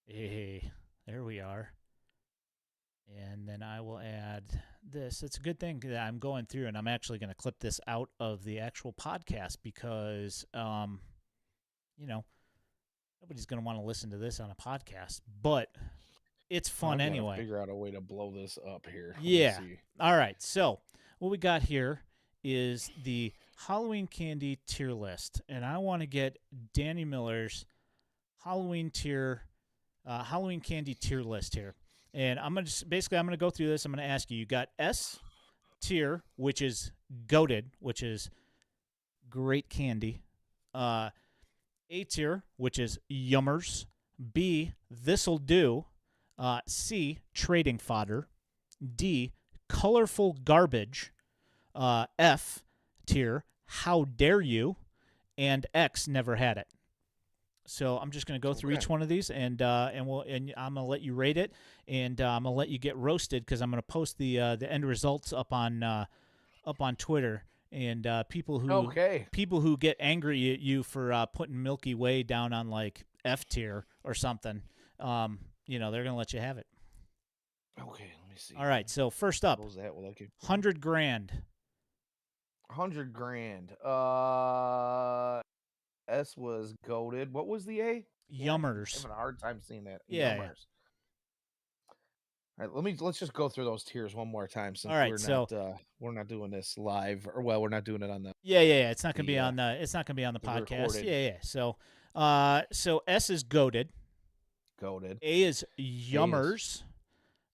Hey, there we are. And then I will add this. It's a good thing that I'm going through, and I'm actually going to clip this out of the actual podcast because, you know, nobody's going to want to listen to this on a podcast, but it's fun I've got to anyway. figure out a way to blow this up here. Let me Yeah. see. All right. So what we got here is the Halloween candy tier list, and I want to get Danny Miller's Halloween candy tier list here. And I'm gonna go through this. I'm gonna ask you. You got S tier, which is goated, which is great candy. A tier, which is yummers. B, this'll do. C, trading fodder. D, colorful garbage. F tier, how dare you. And X, never had it. So I'm just going to go through each one of these, and I'm gonna let you rate it, and I'm gonna let you get roasted because I'm gonna post the end results up on Twitter, and people who get angry at you for putting Milky Way down on like F tier or something, they're gonna let you have it. Okay, let me see. All right, so first up, What was that? Well, $100,000. 100 grand. S was goaded. What was the A? I'm Yummers. having a hard time seeing that. Yeah. Yummers. All right, let's just go through those tiers one more time since All right, we're not doing this live, or well, we're not doing it on the yeah. It's not gonna be on the podcast. recorded. Yeah. So S is goaded. Goaded. A is yummers.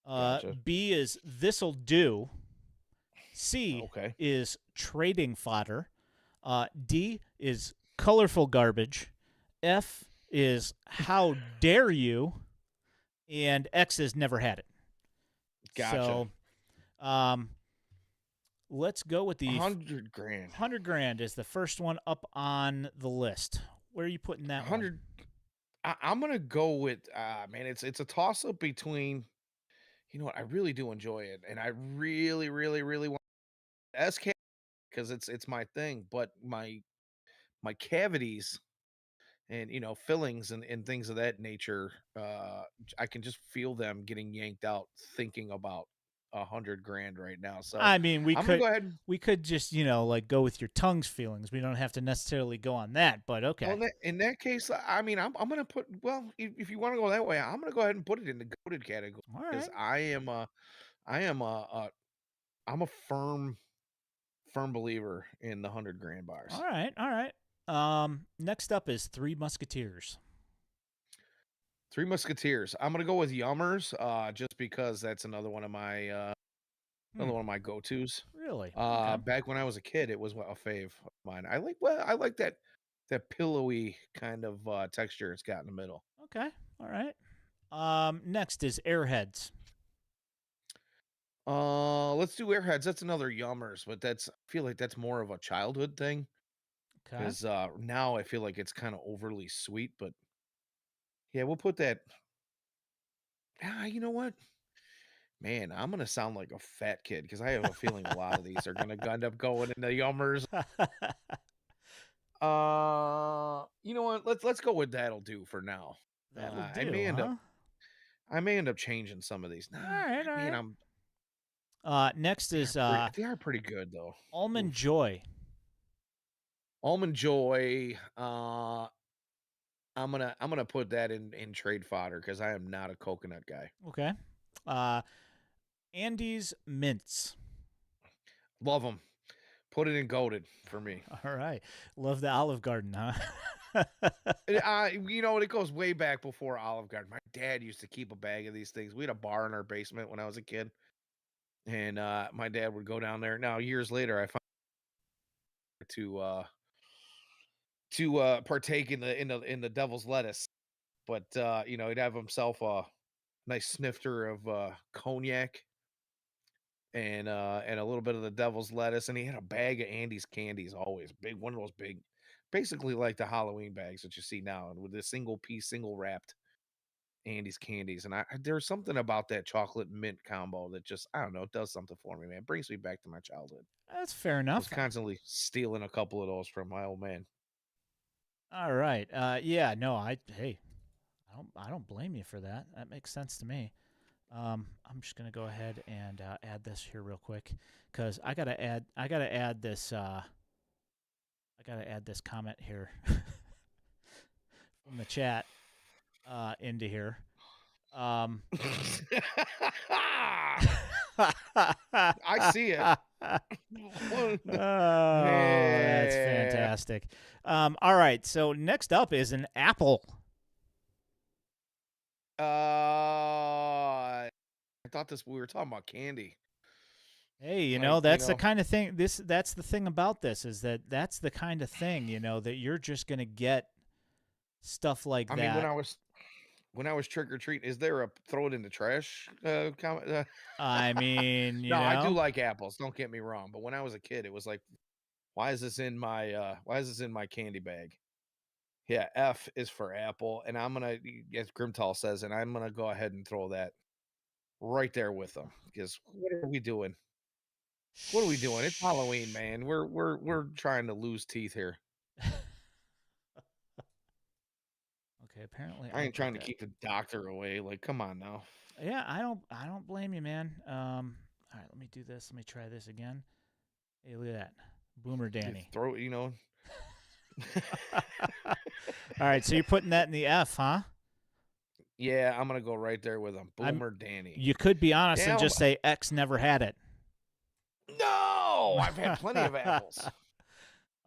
Gotcha. B is this'll do. C is trading fodder. D is colorful garbage. F is how dare you. And X is never had it. Gotcha. So, let's go with the 100 grand. 100 grand is the first one up on the list. Where are you putting that 100? I'm gonna go with man. It's a toss up between. You know what? I really do enjoy it, and I really, really, really want SK because it's my thing. But my cavities and fillings and things of that nature, I can just feel them getting yanked out thinking about 100 grand right now. So I mean, I'm gonna go ahead. we could just, like go with your tongue's feelings. We don't have to necessarily go on that, but Well, okay. in that case, I mean, I'm gonna put. Well, if you want to go that way, I'm gonna go ahead and put it in the goated category All because right. I'm a firm believer in the 100 grand All bars. right. All right. Next up is Three Musketeers. Three Musketeers. I'm gonna go with Yummers, just because that's Hmm. another one of my go-tos. Really? Okay. Back when I was a kid, it was a fave of mine. I like that pillowy kind of texture it's got in the middle. Okay. All right. Next is Airheads. Let's do Airheads. That's another Yummers, but I feel like that's more of a childhood thing Okay. because now I feel like it's kind of overly sweet. But yeah, we'll put that. You know what? Man, I'm gonna sound like a fat kid because I have a feeling a lot of these are gonna end up going into Yummers. You know what? Let's go with that'll do for now. That'll I do, may end up huh? I may end up changing some of these. Nah, All right. All man, right. Next is they are pretty good though. Almond Oof. Joy. Almond Joy. I'm gonna put that in trade fodder because I am not a coconut guy. Okay. Uh, Andy's Mints. Love them. Put it in goaded for me. All right. Love the Olive Garden, huh? It goes way back before Olive Garden. My dad used to keep a bag of these things. We had a bar in our basement when I was a kid, and my dad would go down there. Now years later, I found to partake in the devil's lettuce, but he'd have himself a nice snifter of cognac and a little bit of the devil's lettuce, and he had a bag of Andy's candies, always big, one of those big, basically like the Halloween bags that you see now, and with this single piece, single wrapped Andy's candies. And there's something about that chocolate mint combo that just, I don't know, it does something for me, man. It brings me back to my childhood. That's fair I was enough. constantly stealing a couple of those from my old man. All right. Yeah. No. Hey. I don't blame you for that. That makes sense to me. I'm just gonna go ahead and add this here real quick because I gotta add this. I gotta add this comment here from the chat into here. I see it. Oh, that's Yeah. fantastic. All right, so next up is an apple. I thought we were talking about candy. Hey, Like, that's the kind of thing. That's the thing about this is that's the kind of thing that you're just gonna get stuff like I mean, that. when I was trick or treat, is there a throw it in the trash comment? I mean, No, I do like apples. Don't get me wrong, but when I was a kid, it was like, why is this in my candy bag? Yeah, F is for apple, and I'm gonna, as Grimtall says, and I'm gonna go ahead and throw that right there with them because what are we doing? What are we doing? It's Halloween, man. We're trying to lose teeth here. Okay, apparently I I ain't put trying to that. keep the doctor away. Like, come on now. Yeah, I don't blame you, man. All right, let me do this. Let me try this again. Hey, look at that, Boomer Danny. Throw, All right, so you're putting that in the F, huh? Yeah, I'm gonna go right there with him. Boomer Danny. You could be honest and Yeah, just say X never had it. no, I've had plenty of apples.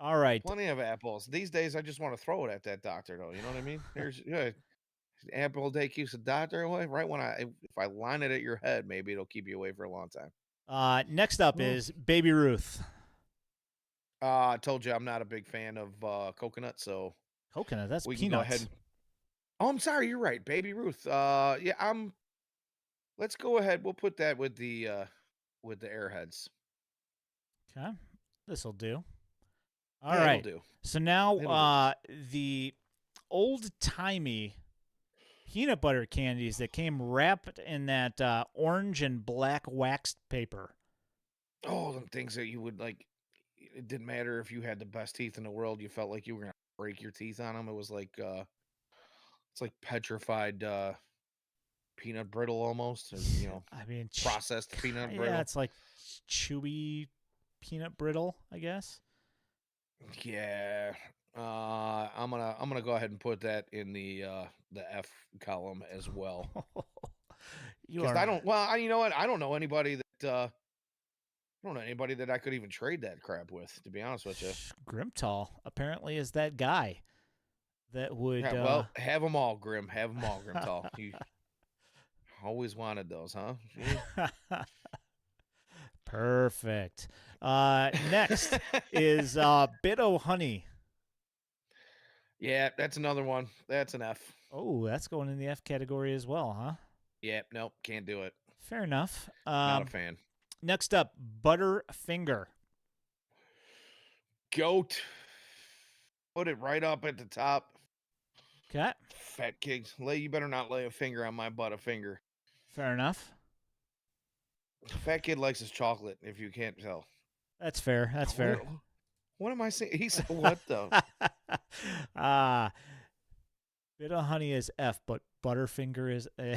All right. Plenty of apples. These days, I just want to throw it at that doctor, though. You know what I mean? Here's apple a day keeps the doctor away. Right when if I line it at your head, maybe it'll keep you away for a long time. Next up Well, is Baby Ruth. I told you I'm not a big fan of coconut, so Coconut, that's we can go ahead. peanuts. Oh, I'm sorry, you're right, Baby Ruth. Yeah, let's go ahead. We'll put that with the Airheads. Okay, this'll do. All Yeah, it'll right. do. So now It'll do. the old timey peanut butter candies that came wrapped in that orange and black waxed paper. Oh, them things that you would like. it didn't matter if you had the best teeth in the world. You felt like you were gonna break your teeth on them. It was like it's like petrified peanut brittle almost, or I mean, processed peanut yeah, brittle. it's like chewy peanut brittle, I guess. Yeah. I'm gonna go ahead and put that in the F column as well. You Because are you know what? I don't know anybody that I could even trade that crap with, to be honest with you. Grimtall apparently is that guy that would Yeah, well, have them all, Grim. Have them all, Grimtall. You always wanted those, huh? Gee. Perfect. Next is Bit O' Honey. Yeah, that's another one. That's an F. Oh, that's going in the F category as well, huh? Yeah, nope, can't do it. Fair enough. Not a fan. Next up, Butterfinger. Goat. Put it right up at the top. Okay. Fat kids. You better not lay a finger on my Butterfinger. Fair enough. Fat kid likes his chocolate, if you can't tell. That's fair. That's fair. What am I saying? He said what though? Bit of Honey is F, but Butterfinger is A.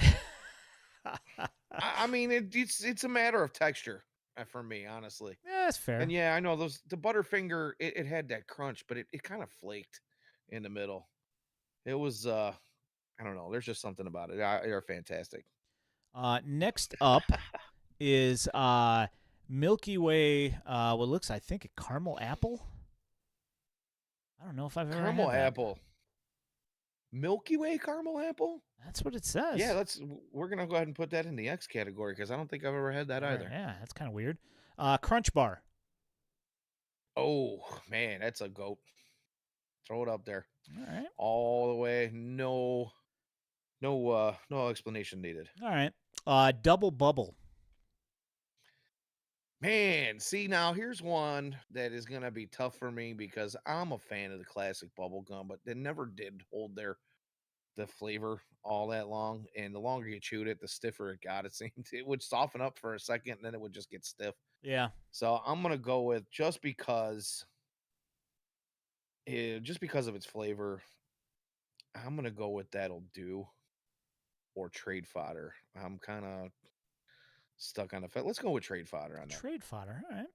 I mean, it's a matter of texture for me, honestly. Yeah, that's fair. And yeah, I know the Butterfinger. It had that crunch, but it kind of flaked in the middle. It was I don't know. There's just something about it. They're fantastic. Next up is Milky Way. What looks, I think, a caramel apple. I don't know if I've ever Caramel had that. apple. Milky Way caramel apple. That's what it says. Yeah, we're gonna go ahead and put that in the X category because I don't think I've ever had that either. Yeah, that's kind of weird. Crunch Bar. Oh man, that's a goat. Throw it up there. All right. All the way. No explanation needed. All right. Double Bubble. Man, see now here's one that is gonna be tough for me because I'm a fan of the classic bubble gum, but they never did hold the flavor all that long. And the longer you chewed it, the stiffer it got. It seemed it would soften up for a second, and then it would just get stiff. Yeah. So I'm gonna go with just because of its flavor. I'm gonna go with That'll Do or Trade Fodder. I'm kind of stuck on the fence. Let's go with Trade Fodder on that. Trade Fodder. All right.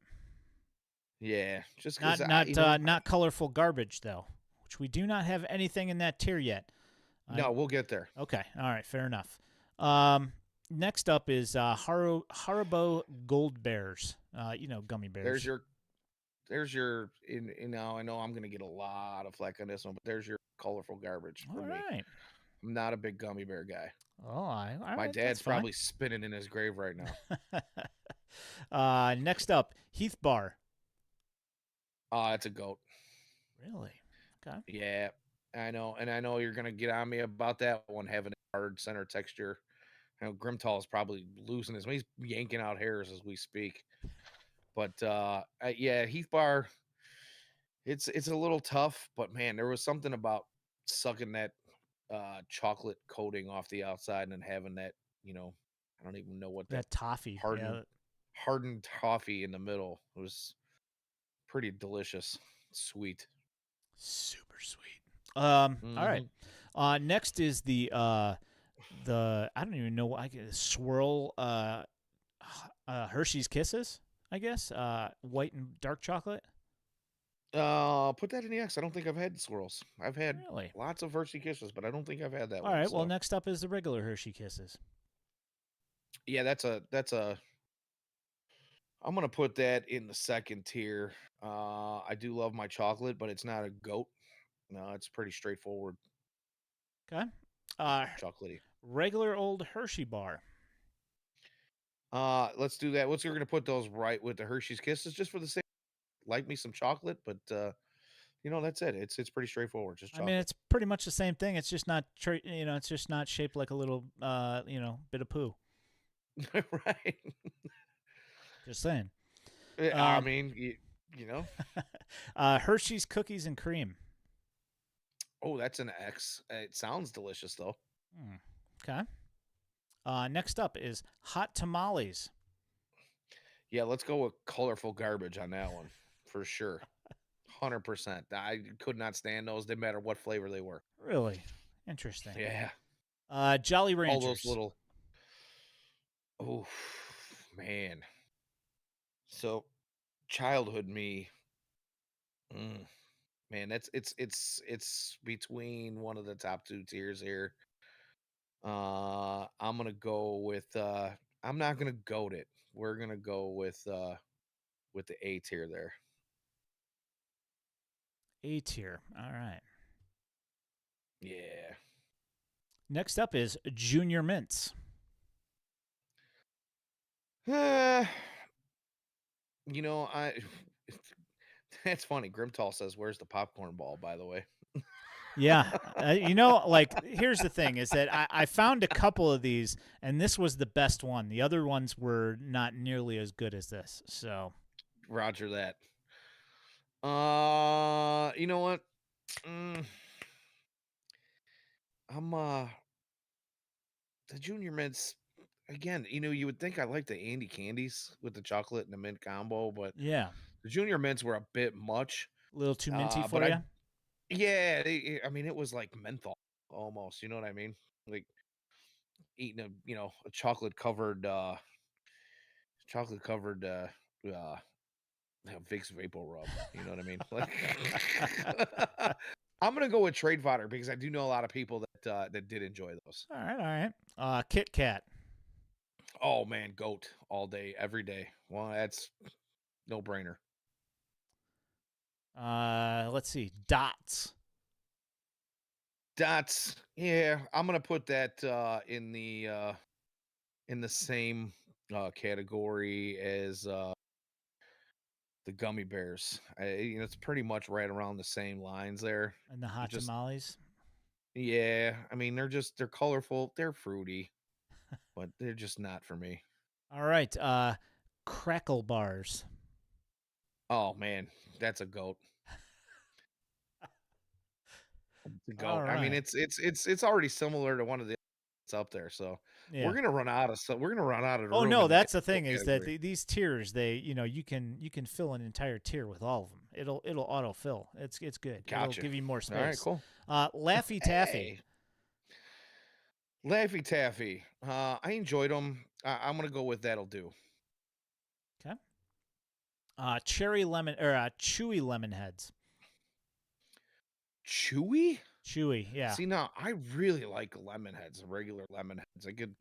Yeah, just Not because not colorful garbage though, which we do not have anything in that tier yet. no, we'll get there. Okay. All right. Fair enough. Next up is Haribo Gold Bears. Gummy bears. There's your. I know I'm gonna get a lot of flack on this one, but there's your colorful garbage for All me. right. I'm not a big gummy bear guy. Oh, all My right, dad's that's fine. probably spinning in his grave right now. Next up, Heath Bar. It's a goat. Really? Okay. Yeah, I know, and I know you're gonna get on me about that one having a hard center texture. I know Grimtall is probably losing his. He's yanking out hairs as we speak. But yeah, Heath Bar. It's a little tough, but man, there was something about sucking that chocolate coating off the outside and then having that. I don't even know what That toffee. hardened toffee in the middle. It was pretty delicious, sweet, super sweet. All right. Next is the I don't even know what swirl Hershey's Kisses, I guess. White and dark chocolate. Put that in the X. I don't think I've had the swirls. I've had lots of Hershey Kisses, but I don't think I've had that one. All right. Well, next up is the regular Hershey Kisses. Yeah, that's a. I'm gonna put that in the second tier. I do love my chocolate, but it's not a goat. No, it's pretty straightforward. Okay. Chocolatey. Regular old Hershey bar. Let's do that. We're gonna put those right with the Hershey's Kisses, just for the sake. Like me some chocolate, but that's it. It's pretty straightforward. Just chocolate. I mean, it's pretty much the same thing. It's just not it's just not shaped like a little bit of poo. Right. Just saying. I mean, Hershey's Cookies and Cream. Oh, that's an X. It sounds delicious though. Okay. Next up is Hot Tamales. Yeah, let's go with colorful garbage on that one. for sure. 100%. I could not stand those, no matter what flavor they were. Really interesting. Yeah. Jolly All those Ranchers. little oh man. So childhood me, mm, man, it's between one of the top two tiers here. I'm gonna go with I'm not gonna goat it. We're gonna go with the A tier there. A tier. All right. Yeah. Next up is Junior Mints. Uh, I that's funny. Grimtall says, "Where's the popcorn ball?" By the way. Yeah. Like, here's the thing is that I found a couple of these, and this was the best one. The other ones were not nearly as good as this. So, Roger that. You know what? Mm, I'm the Junior Mints again. You would think I like the Andy candies with the chocolate and the mint combo, but yeah. the Junior Mints were a bit much. A little too minty But for you? yeah, I mean, it was like menthol almost. You know what I mean? Like eating a chocolate covered uh Vicks Vapor Rub. You know what I mean? Like, I'm gonna go with Trade Fodder because I do know a lot of people that did enjoy those. All right. All right. Kit Kat. Oh man, goat all day, every day. Well, that's no brainer. Let's see. Dots. Dots. Yeah, I'm gonna put that in the same category as the gummy bears. It's pretty much right around the same lines there. And the They're hot just tamales. yeah. I mean, they're colorful, they're fruity, but they're just not for me. All right. Crackle bars. Oh man, that's a goat. It's a All goat. I mean, right. it's already similar to one of the that's up there. So Yeah. we're gonna run out of Oh room no, in the that's the thing is that category. these tiers, you can fill an entire tier with all of them. It'll autofill. It's good. It'll Gotcha. give you more All right, space. cool. Laffy Taffy. Hey, Laffy Taffy. I enjoyed them. I'm gonna go with that'll do. Okay. Cherry lemon or chewy lemon heads. Chewy. Chewy, yeah. See now, I really like lemon heads, regular lemon heads. I could,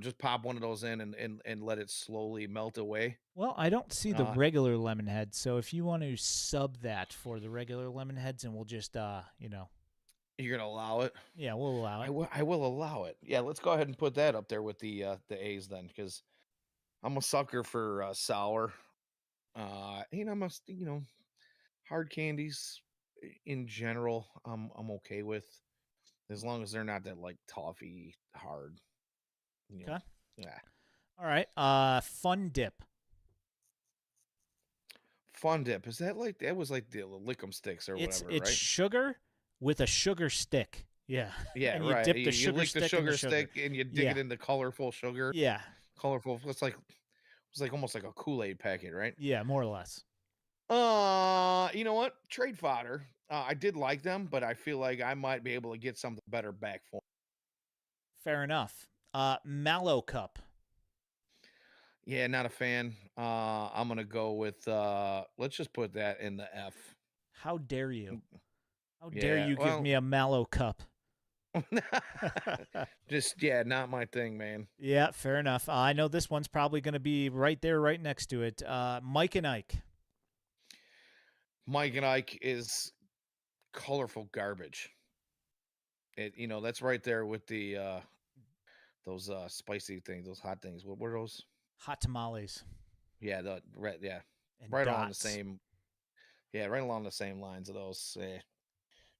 just pop one of those in and let it slowly melt away. Well, I don't see the Uh, regular lemon heads, so if you want to sub that for the regular lemon heads, and we'll just you're gonna allow it? yeah, we'll allow it. I will allow it. Yeah, let's go ahead and put that up there with the A's then, because I'm a sucker for sour. Hard candies in general. I'm okay with as long as they're not that like toffee hard. You know, Okay. yeah. All right. Fun dip. Fun dip, is that like that was like the lick'em sticks or whatever, It's right? sugar with a sugar stick. Yeah. Yeah, And you right. dip You, the you sugar lick the stick in the sugar sugar. stick and you dig Yeah. it into colorful sugar. Yeah. Colorful. It's like almost like a Kool-Aid packet, right? Yeah, more or less. You know what? Trade fodder. I did like them, but I feel like I might be able to get something better back for 'em. Fair enough. Mallow cup. Yeah, not a fan. I'm gonna go with let's just put that in the F. How dare you? How dare Yeah, you give well, me a mallow cup? just yeah, not my thing, man. Yeah, fair enough. I know this one's probably going to be right there, right next to it. Mike and Ike. Mike and Ike is colorful garbage. That's right there with the those spicy things, those hot things. What were those? Hot tamales Yeah, the right, yeah, and right along the dots. same, yeah, right along the same lines of those.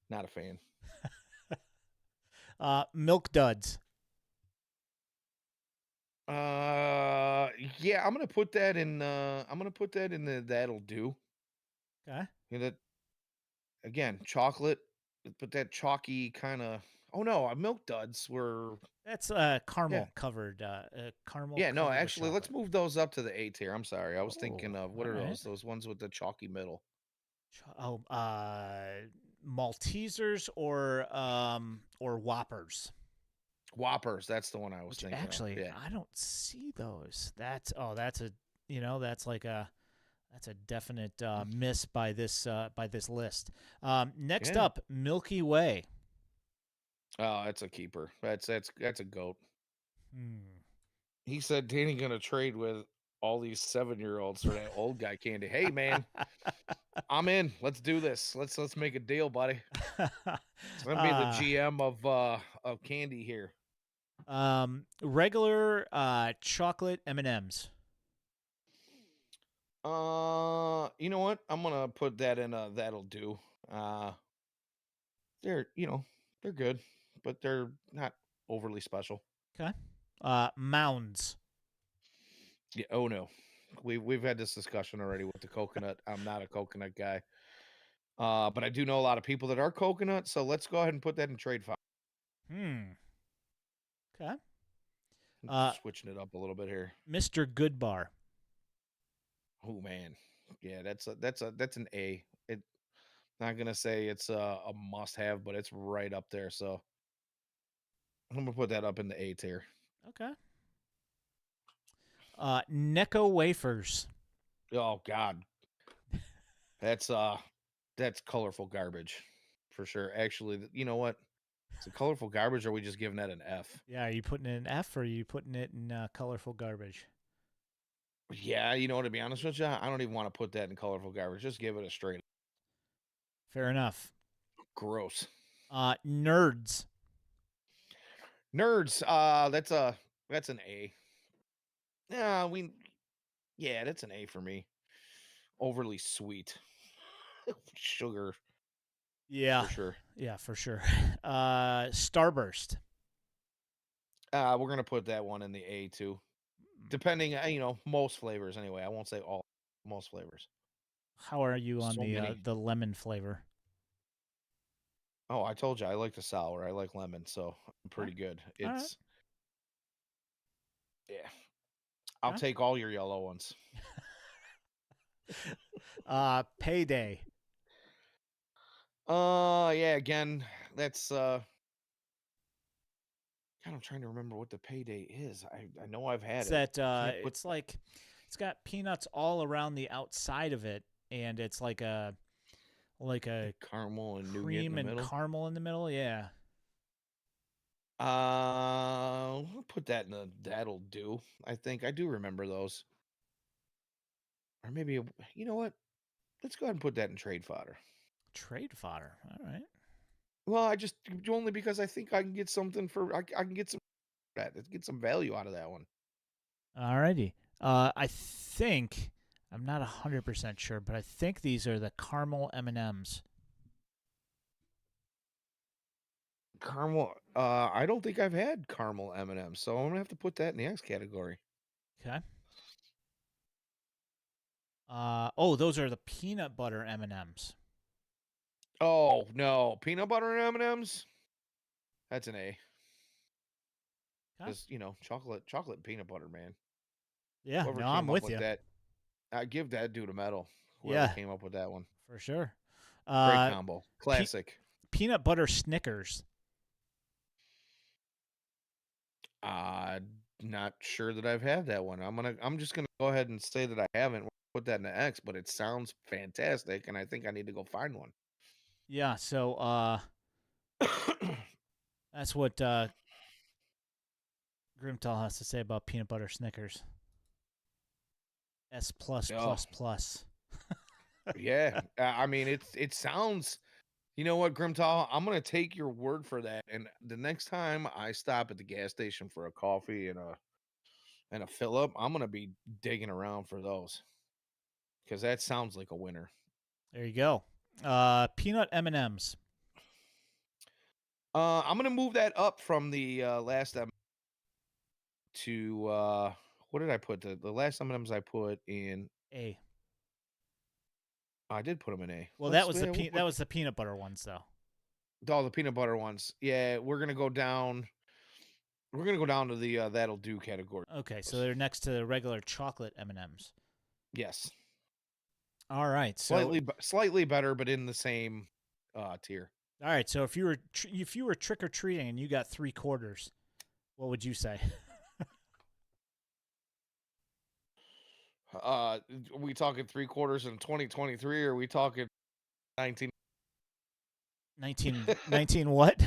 Not a fan. Milk duds. Yeah, I'm gonna put that in. I'm gonna put that in the that'll do. Okay. That again, chocolate, but that chalky kind of. Oh no, Milk Duds were. That's Yeah. caramel covered. Caramel Yeah, no, covered with actually, let's chocolate. move those up to the A tier. I'm sorry. I was thinking Oh, of what all are right. those? Those ones with the chalky middle. Oh, Maltesers or Whoppers. Whoppers, that's the one I was Which thinking of. actually Yeah. I don't see those. That's a that's like a definite miss by this list. Next Yeah. up, Milky Way. Oh, that's a keeper. That's a goat. Hmm. He said Danny gonna trade with all these 7-year-olds for that old guy candy. Hey man, I'm in. Let's do this. Let's make a deal, buddy. It's gonna be the uh, GM of candy here. Regular chocolate M&Ms. You know what? I'm gonna put that in a that'll do. They're they're good, but they're not overly special. Okay. Mounds. Yeah. Oh no, we've had this discussion already with the coconut. I'm not a coconut guy. But I do know a lot of people that are coconut, so let's go ahead and put that in trade file. Hmm. Okay. Switching it up a little bit here. Mr. Goodbar. Oh man, yeah, that's an A. It not gonna say it's a must have, but it's right up there. So I'm gonna put that up in the A tier. Okay. Necco wafers. Oh God, that's that's colorful garbage for sure. Actually, you know what? Is it colorful garbage, or are we just giving that an F? Yeah, are you putting it in F or are you putting it in colorful garbage? Yeah, you know, to be honest with you, I don't even want to put that in colorful garbage. Just give it a straight Fair enough. gross. Nerds. Nerds, that's an A. Yeah, yeah, that's an A for me. Overly sweet. Sugar Yeah. for sure. Yeah, for sure. Starburst. We're gonna put that one in the A too. Depending, most flavors anyway. I won't say all, most flavors. How are you on So many. the lemon flavor? Oh, I told you I like the sour. I like lemon, so I'm Okay. pretty good. All right. Yeah. I'll Okay. take all your yellow ones. Payday. Yeah, again, that's God, I'm trying to remember what the payday is. I know I've had It's it. that I can't put it's like it's got peanuts all around the outside of it, and it's like a caramel and nougat in cream the and middle. caramel in the middle. Yeah. We'll put that in the that'll do. I think I do remember those. Or maybe you know what? Let's go ahead and put that in trade fodder. Trade fodder. All right. Well, I just only because I think I can get something for I can get some get some value out of that one. All righty. I think I'm not 100% sure, but I think these are the caramel M&Ms. Caramel. I don't think I've had caramel M&Ms, so I'm gonna have to put that in the X category. Okay. Oh, those are the peanut butter M&Ms. Oh no, peanut butter and M&Ms. That's an A. Okay. Because chocolate and peanut butter, man. Yeah, Whoever no, I'm came up with with you. that, I give that dude a medal. Whoever Yeah, came up with that one, for sure. great Uh, combo, pe- classic. peanut butter Snickers. Not sure that I've had that one. I'm just gonna go ahead and say that I haven't put that in the X, but it sounds fantastic, and I think I need to go find one. Yeah, so that's what Grimtal has to say about peanut butter Snickers. S plus Oh plus plus. yeah, I mean it sounds. You know what, Grimtal? I'm gonna take your word for that, and the next time I stop at the gas station for a coffee and a fill up, I'm gonna be digging around for those because that sounds like a winner. There you go. Peanut M&Ms. I'm gonna move that up from the last M to what did I put? The last M&Ms I put in. A. I did put them in A. Well, Let's we'll that put was the peanut butter ones though. All the peanut butter ones. Yeah, we're gonna go down. We're gonna go down to the that'll do category. Okay, so they're next to the regular chocolate M&Ms. Yes, All right, so slightly better, but in the same tier. so if you were trick or treating and you got 3/4, what would you say? Are we talking 3/4 in 2023, or are we talking 1985? 19 what?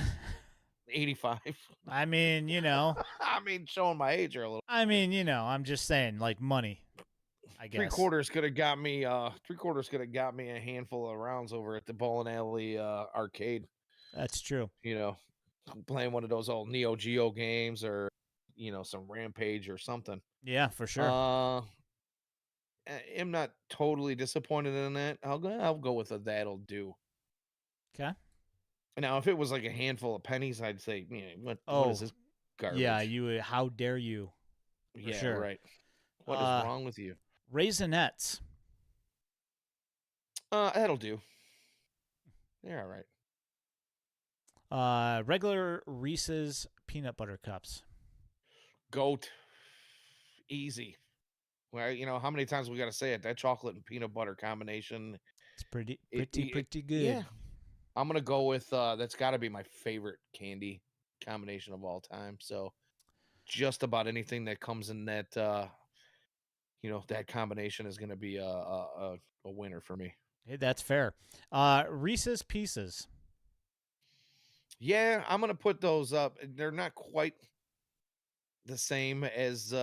I mean, I mean, showing my age here a little. I'm just saying, like, money, I Three guess. quarters could have got me. 3/4 could have got me a handful of rounds over at the bowling alley arcade. That's true. You know, playing one of those old Neo Geo games, or some Rampage or something. Yeah, for sure. I'm not totally disappointed in that. I'll go with a that'll do. Okay. Now, if it was like a handful of pennies, I'd say, man, what Oh, is this garbage? yeah, how dare you? For Yeah, sure. right. What is wrong with you? Raisinets. That'll do. They're all right. Regular Reese's peanut butter cups. Goat. Easy. Well, how many times we got to say it? That chocolate and peanut butter combination. It's pretty good. Yeah. I'm going to go with, that's got to be my favorite candy combination of all time. So just about anything that comes in that, that combination is going to be a winner for me. Hey, that's fair. Reese's Pieces. Yeah, I'm going to put those up. They're not quite the same as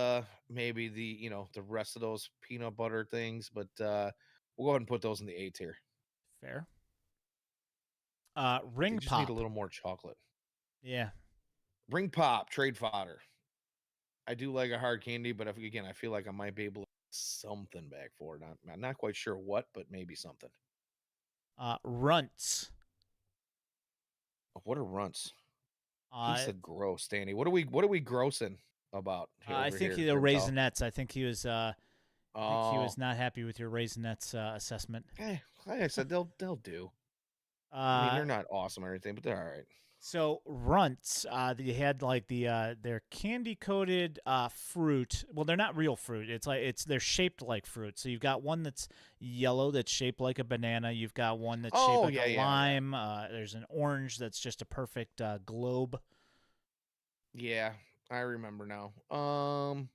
maybe the rest of those peanut butter things, but we'll go ahead and put those in the A tier. Fair. They Ring just Pop. need a little more chocolate. Yeah. Ring Pop, trade fodder. I do like a hard candy, but again, I feel like I might be able to get something back for it. I'm not quite sure what, but maybe something. Runts. What are runts? He said gross, Danny. What are we grossing about I think here? the Raisinets. I think he was he was Oh. not happy with your Raisinets assessment. Like I said, they'll do. I mean, they're not awesome or anything, but they're all right. So runts, they had like they're candy coated fruit. Well, they're not real fruit. They're shaped like fruit. So you've got one that's yellow that's shaped like a banana. You've got one that's shaped like a lime. Yeah. There's an orange that's just a perfect globe. Yeah, I remember now. I'm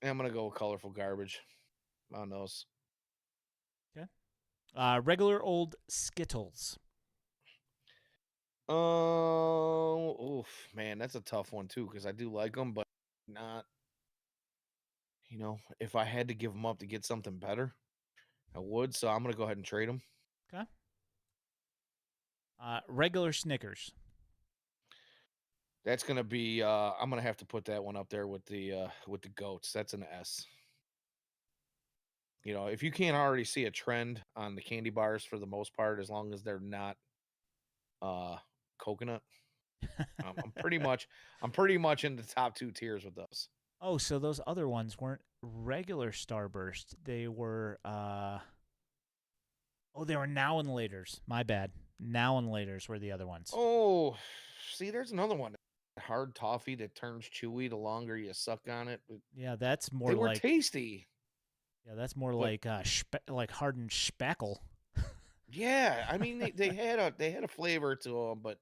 gonna go with colorful garbage on those. Okay. Regular old Skittles. Oh, oof, man, that's a tough one too because I do like them, but not. If I had to give them up to get something better, I would. So I'm gonna go ahead and trade them. Okay. Regular Snickers. That's gonna be. I'm gonna have to put that one up there with the goats. That's an S. If you can't already see a trend on the candy bars for the most part, as long as they're not coconut, I'm pretty much in the top 2 tiers with those. Oh, so those other ones weren't regular Starburst. They were they were now and laters. My bad. Now and laters were the other ones. Oh, see, there's another one. Hard toffee that turns chewy the longer you suck on it. Yeah, that's more They were like tasty. Yeah, that's more like hardened spackle. Yeah, I mean they had a flavor to them, but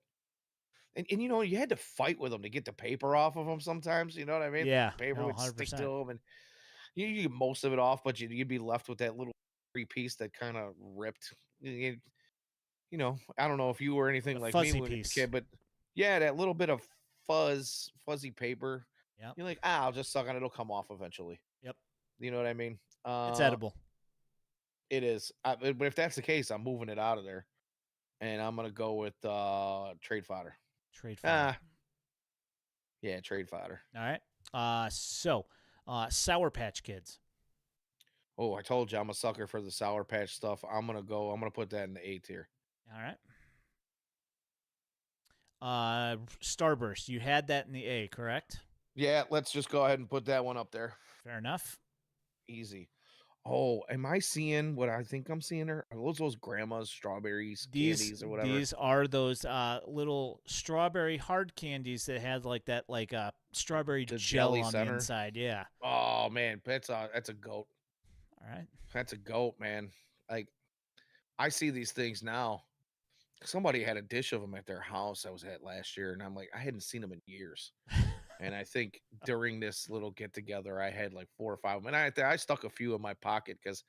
and you had to fight with them to get the paper off of them sometimes. You know what I mean? Yeah, The paper no, would 100%. stick to them, and you get most of it off, but you'd be left with that little free piece that kind of ripped. I don't know if you were anything like me when you were a kid, but yeah, that little bit of fuzzy paper. Yep. You're like, I'll just suck on it; it'll come off eventually. Yep. You know what I mean? It's edible. It is. But if that's the case, I'm moving it out of there, and I'm gonna go with trade fodder. Trade fodder. Yeah, trade fodder. All right. Sour Patch Kids. Oh, I told you I'm a sucker for the Sour Patch stuff. I'm gonna put that in the A tier. All right. Starburst. You had that in the A, correct? Yeah, let's just go ahead and put that one up there. Fair enough. Easy. Oh, am I seeing what I think I'm seeing there? Are those grandma's strawberries candies or whatever? These are those little strawberry hard candies that had like that strawberry The gel jelly on the center. inside. Yeah. Oh man, that's a goat. All right. That's a goat, man. Like I see these things now. Somebody had a dish of them at their house I was at last year, and I'm like, I hadn't seen them in years. And I think during this little get together, I had like 4 or 5 of them, and I stuck a few in my pocket because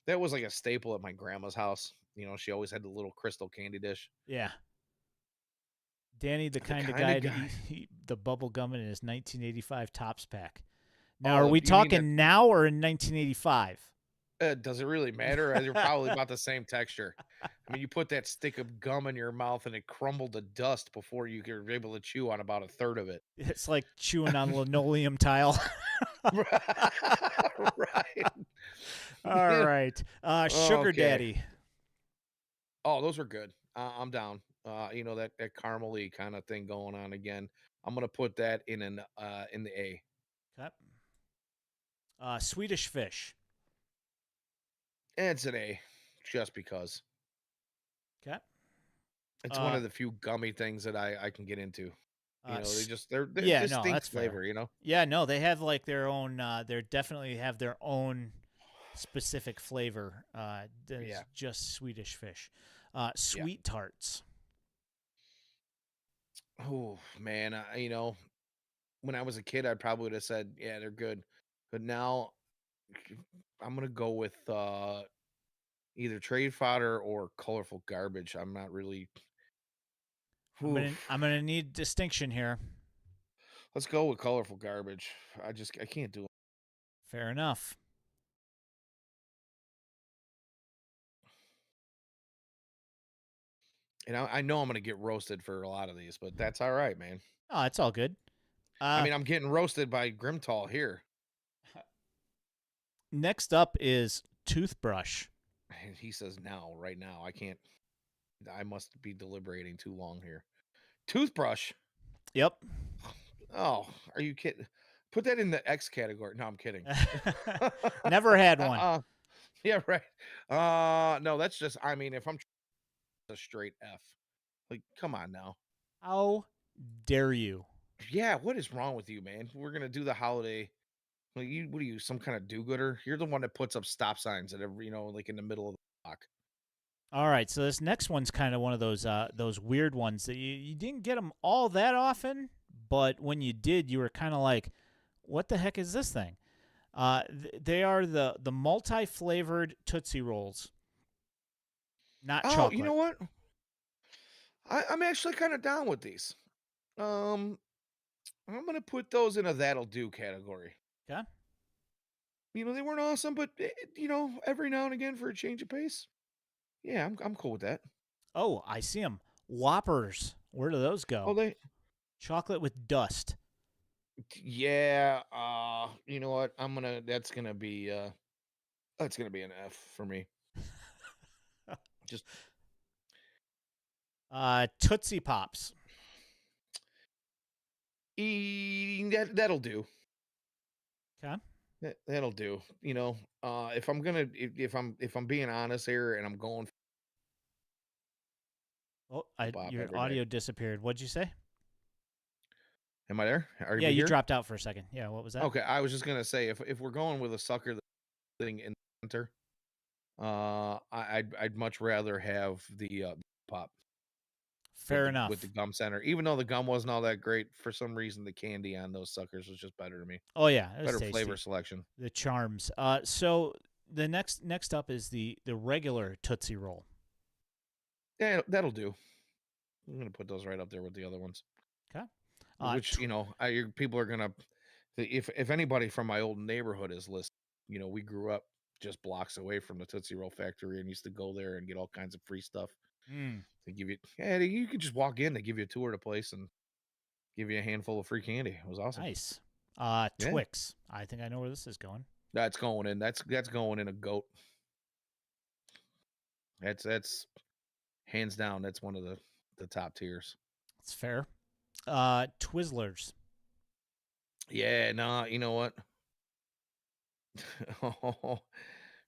that was like a staple at my grandma's house. She always had the little crystal candy dish. Yeah. Danny, the The kind of kind of guy to guy. eat the bubble gum in his 1985 Tops pack. Now, are Oh, we you mean that? talking now or in 1985? Does it really matter? They're probably about the same texture. I mean, you put that stick of gum in your mouth and it crumbled to dust before you were able to chew on about a third of it. It's like chewing on linoleum tile. Right. All Yeah. right. Sugar Okay. Daddy. Oh, those are good. I'm down. That caramely kind of thing going on again. I'm gonna put that in the A. Okay. Swedish Fish. It's an A, just because Okay. it's one Uh, of the few gummy things that I can get into. s- They're yeah, no, distinct that's fair. flavor. Yeah, no, they have like their own. They definitely have their own specific flavor. That is Yeah, just Swedish Fish. yeah. Sweet Tarts. Oh man, when I was a kid, I probably would have said, yeah, they're good, but now I'm gonna go with either trade fodder or colorful garbage. I'm not really. I'm Oof. gonna need distinction here. Let's go with colorful garbage. I can't do it. Fair enough. And I know I'm gonna get roasted for a lot of these, but that's all right, man. Oh, it's all good. I Uh, mean, I'm getting roasted by Grimtall here, Next up is Toothbrush. and he says now, right now, I can't. I must be deliberating too long here. Toothbrush. Yep. Oh, are you kidding? Put that in the X category. No, I'm kidding. Never had one. Yeah, right. No, that's just. I mean, if I'm a straight F, like, come on now. How dare you? Yeah, what is wrong with you, man? We're gonna do the holiday. Like, what are you, some kind of do-gooder? You're the one that puts up stop signs at every, like in the middle of the block. All right, so this next one's kind of one of those weird ones that you didn't get them all that often, but when you did, you were kind of like, "What the heck is this thing?" They are the multi-flavored Tootsie Rolls, not Oh, you chocolate. know what? I'm actually kind of down with these. Um, I'm gonna put those in a that'll do category. Okay. They weren't awesome, but every now and again for a change of pace. Yeah, I'm cool with that. Oh, I see them. Whoppers. Where do those Oh, go? they Chocolate with dust. yeah, you know what? That's gonna be an F for me. Just Tootsie Pops. eating that'll do. Okay. That'll do. If I'm gonna if I'm being honest here and I'm going Oh, for pop your every day. audio disappeared. What'd you say? Am I there? Are Yeah, we you here? dropped out for a second. Yeah, what was that? Okay, I was just gonna say if we're going with a sucker thing in the center, I'd much rather have the pop Fair with the enough. gum center. Even though the gum wasn't all that great, for some reason the candy on those suckers was just better to me. Oh yeah, it was Better flavor tasty. selection. The charms. So the next up is the regular Tootsie Roll. Yeah, that'll do. I'm gonna put those right up there with the other ones. Okay. Which people are gonna, if anybody from my old neighborhood is listening, we grew up just blocks away from the Tootsie Roll factory and used to go there and get all kinds of free stuff. They give you, yeah, you can just walk in. They give you a tour of the place and give you a handful of free candy. It was awesome. Nice. Yeah, Twix. I think I know where this is going. that's going in. That's going in a goat. That's hands down. That's one of the top tiers. It's fair. Twizzlers. Yeah, nah, you know what?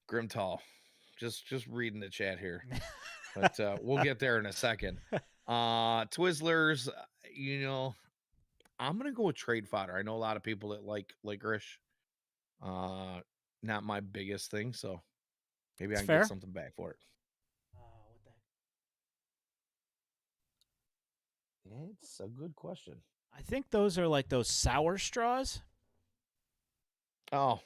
Grimtall. Just reading the chat here. But we'll get there in a second. Twizzlers, I'm gonna go with trade fodder. I know a lot of people that like licorice. Not my biggest thing, so maybe I It's can get fair. something back for it. What the heck? It's a good question. I think those are like those sour straws. Oh,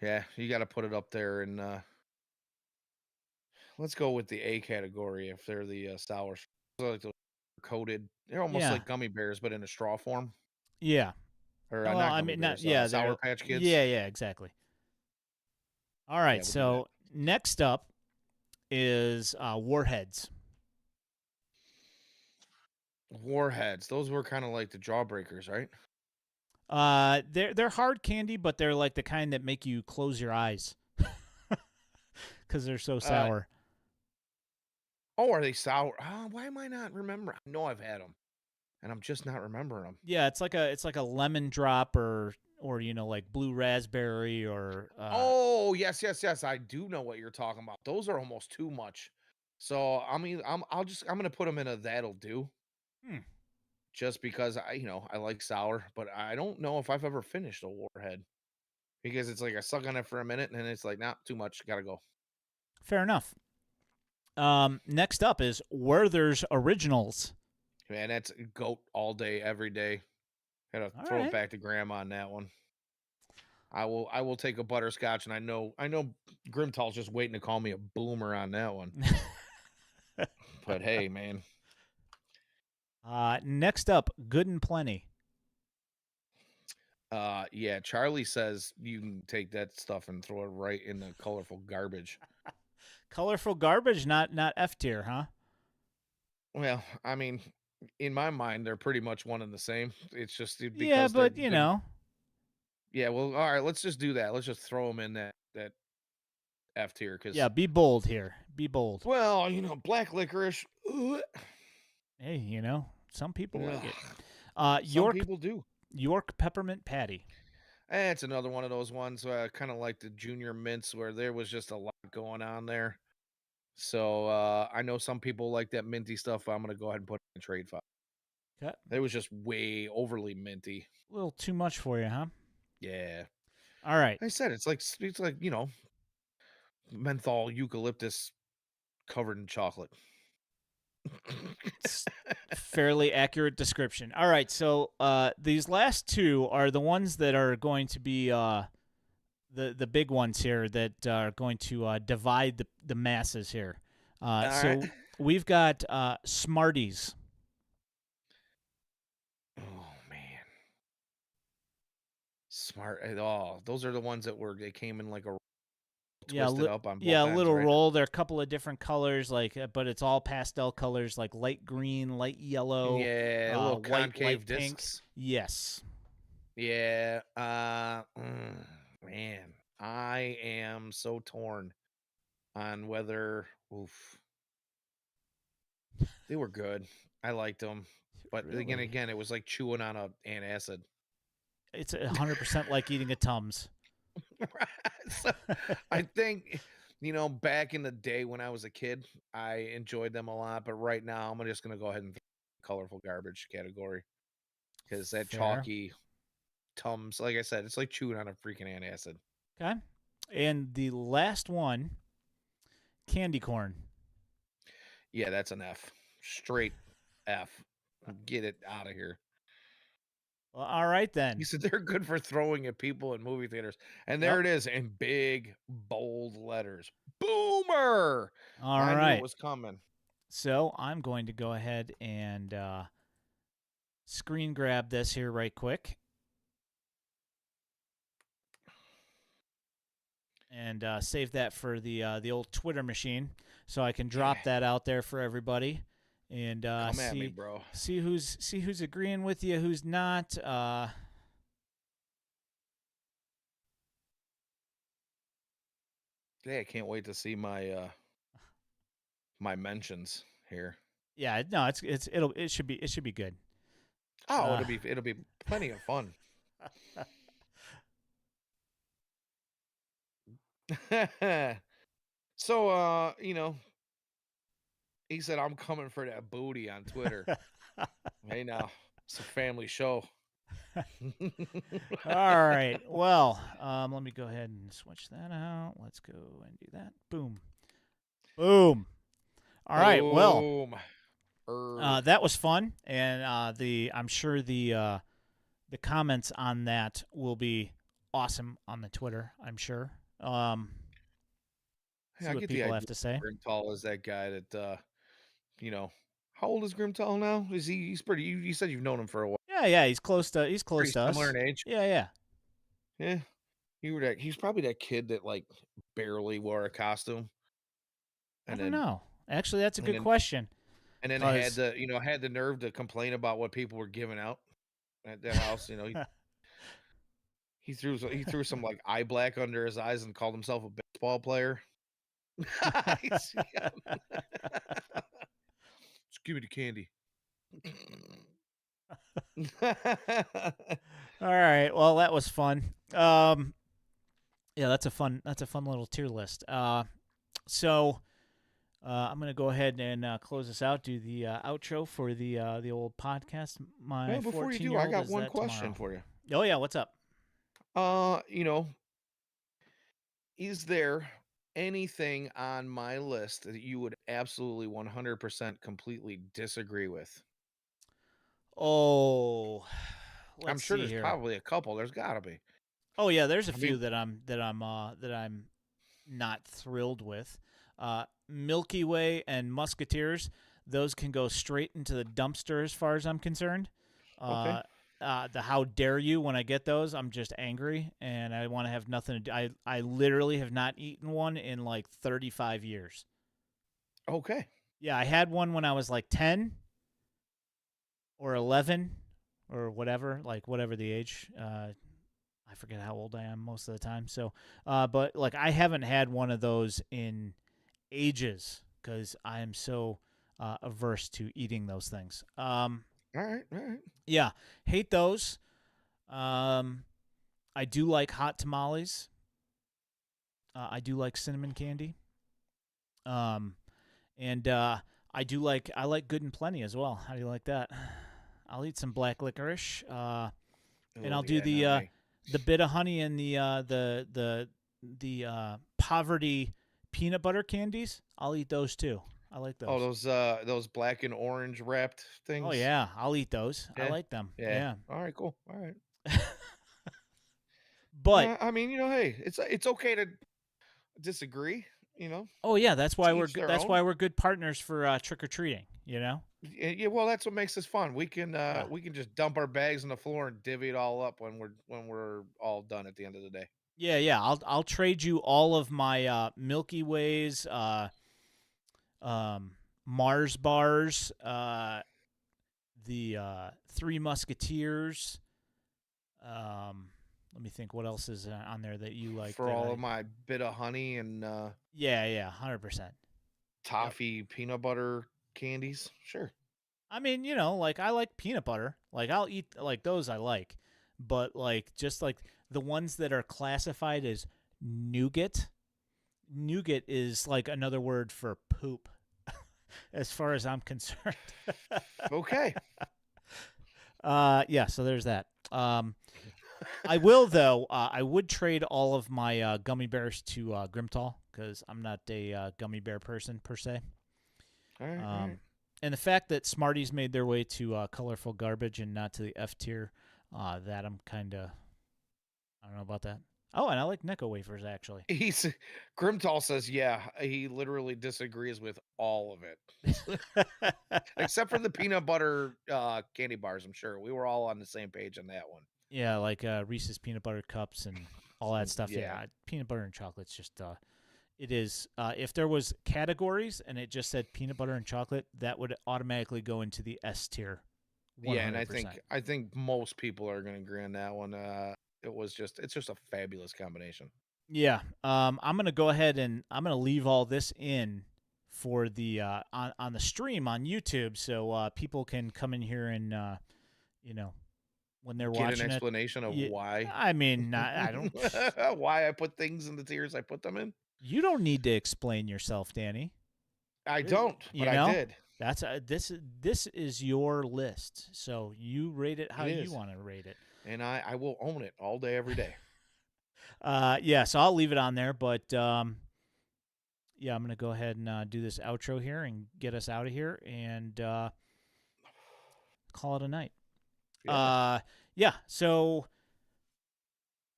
yeah, you got to put it up there, and let's go with the A category if they're the sour. They're like those coated. They're almost Yeah. like gummy bears, but in a straw form, Yeah. or Well, not I gummy mean, not bears. yeah. Sour They're Patch Kids. yeah, exactly. All Yeah, right. we'll do that. So next up is Warheads. Warheads. Those were kind of like the jawbreakers, right? They're hard candy, but they're like the kind that make you close your eyes because they're so Uh, sour. oh, are they sour? Why am I not remembering? I know I've had them, and I'm just not remembering them. Yeah, it's like a lemon drop or like blue raspberry or Oh, yes, yes, yes. I do know what you're talking about. Those are almost too much. So I mean, I'm gonna put them in a that'll do. hmm. Just because I like sour, but I don't know if I've ever finished a warhead because it's like I suck on it for a minute and then it's like, nah, too much, gotta go. Fair enough. Next up is Werther's Originals. Man, that's goat all day, every day. Gotta All throw it right. back to grandma on that one. I will take a butterscotch, and I know Grimtall's just waiting to call me a boomer on that one. But hey, man. Next up, Good and Plenty. Yeah, Charlie says you can take that stuff and throw it right in the colorful garbage. Colorful garbage, not F tier, huh? Well, I mean, in my mind, they're pretty much one and the same. It's just Yeah, because they're but good. Yeah, well, all right, let's just do that. Let's just throw them in that F tier yeah, because, be bold here. Be bold. well, black licorice. Hey, some people like it. Some York people do. York peppermint patty. It's another one of those ones kind of like the junior mints where there was just a lot going on there. So I know some people like that minty stuff. I'm gonna go ahead and put it in trade file. Okay. It was just way overly minty. A little too much for you, huh? Yeah, All right. I said it's like menthol eucalyptus covered in chocolate. It's fairly accurate description. All right, so these last two are the ones that are going to be the big ones here that are going to divide the masses here. All right. So we've got Smarties. Oh man, smart. Oh, those are the ones they came in like a twisted up on Yeah, both a ends, little right? roll. They're a couple of different colors, but it's all pastel colors, like light green, light yellow, Yeah, little white, concave light pink. discs. Yes. Yeah. Man, I am so torn on whether. Oof, they were good. I liked them, but Really? again, it was like chewing on a antacid. It's 100% like eating a Tums. So I think, back in the day when I was a kid, I enjoyed them a lot. But right now, I'm just gonna go ahead and throw colorful garbage category because that Fair. chalky Tums, like I said, it's like chewing on a freaking antacid. Okay. And the last one, candy corn. Yeah, that's an F. Straight F. Get it out of here. Well, all right You then. said they're good for throwing at people in movie theaters. And there Yep. it is in big, bold letters. Boomer! All I knew it right. was coming. So I'm going to go ahead and screen grab this here right quick. And save that for the old Twitter machine, so I can drop that out there for everybody, and Come at me, bro. see who's agreeing with you, who's not. Hey, I can't wait to see my mentions here. Yeah, no, it should be good. Oh, it'll be plenty of fun. So, he said, "I'm coming for that booty" on Twitter. Hey, now it's a family show. All right. Well, let me go ahead and switch that out. Let's go and do that. Boom. Boom. All right. Well, Boom. that was fun, and I'm sure the comments on that will be awesome on the Twitter. I'm sure. Hey, See I what get the people idea. have to say. Grimtall is that guy that, you know, how old is Grimtall now? Is he's pretty, you said you've known him for a while. Yeah. He's close Pretty to similar us. in age. Yeah. Yeah. He's probably that kid that like barely wore a costume I and don't then know. Actually, that's a and good then question. and then had Cause the nerve to complain about what people were giving out at their house. He threw some like eye black under his eyes and called himself a baseball player. Just give me the candy. all right. Well, that was fun. Yeah, that's a fun little tier list. So I'm gonna go ahead and close this out. Do the outro for the old podcast. My Well, before you 14 do, year I old got is one that question tomorrow. for you. Oh yeah, what's up? Uh, you know, is there anything on my list that you would absolutely 100% completely disagree with? Oh, I'm let's sure see there's here. probably a couple. There's got to be. Oh yeah, there's a I few mean, that I'm not thrilled with. Milky Way and Musketeers, those can go straight into the dumpster as far as I'm concerned. okay. Uh, the how dare you when I get those, I'm just angry and I want to have nothing to do. I literally have not eaten one in like 35 years. Okay. Yeah, I had one when I was like 10 or 11 or whatever, like whatever the age. I forget how old I am most of the time. So, but like I haven't had one of those in ages because I am so averse to eating those things. All right. All right. Yeah, hate those. I do like hot tamales. I do like cinnamon candy. Um, and I like good and plenty as well. How do you like that? I'll eat some black licorice. And Oh, I'll do yeah. Not me. the bit of honey and the poverty peanut butter candies. I'll eat those too. I like Oh, those. those black and orange wrapped Oh things. yeah, I'll eat those. I Yeah. like them. Yeah. Yeah. All right. Cool. All right. But I mean, hey, it's okay to disagree. You know, oh yeah, to each their that's own. why we're good partners for trick or treating. You know. Yeah, well, that's what makes this fun. Yeah. We can just dump our bags on the floor and divvy it all up when we're all done at the end of the day. Yeah. I'll trade you all of my Milky Ways, um, Mars bars, the Three Musketeers. Let me think. What else is on there that you like? For That all of I my bit of honey and yeah, 100%. Yep. toffee peanut butter candies, sure. I mean, like I like peanut butter. Like I'll eat like those. I like, but like just like the ones that are classified as nougat. Nougat is like another word for poop, as far as I'm concerned. Okay. Yeah. So there's that. I will though. I would trade all of my gummy bears to Grimtall because I'm not a gummy bear person per se. All right, all right. Um, and the fact that Smarties made their way to colorful garbage and not to the F tier, that I'm kind of I don't know about that. Oh, and I like Necco wafers actually. He's Grimtall says, yeah, he literally disagrees with all of it. Except for the peanut butter candy bars, I'm sure. We were all on the same page on that one. Yeah, like Reese's peanut butter cups and all that stuff. Yeah. Yeah, peanut butter and chocolate's just it is. If there was categories and it just said peanut butter and chocolate, that would automatically go into the S tier. Yeah, and 100%. I think most people are going to agree on that one. It's just a fabulous combination. Yeah. I'm gonna go ahead and I'm gonna leave all this in for the on the stream on YouTube, so people can come in here and you know when they're Get an watching it. explanation of why. I mean, I don't. Why I put things in the tiers I put them in. You don't need to explain yourself, Danny. I don't, You but I know, did. that's this is your list, so you rate it how you want to rate it, and I will own it all day, every day. Yeah, so I'll leave it on there, but yeah, I'm gonna go ahead and do this outro here and get us out of here and call it a night. Yeah. So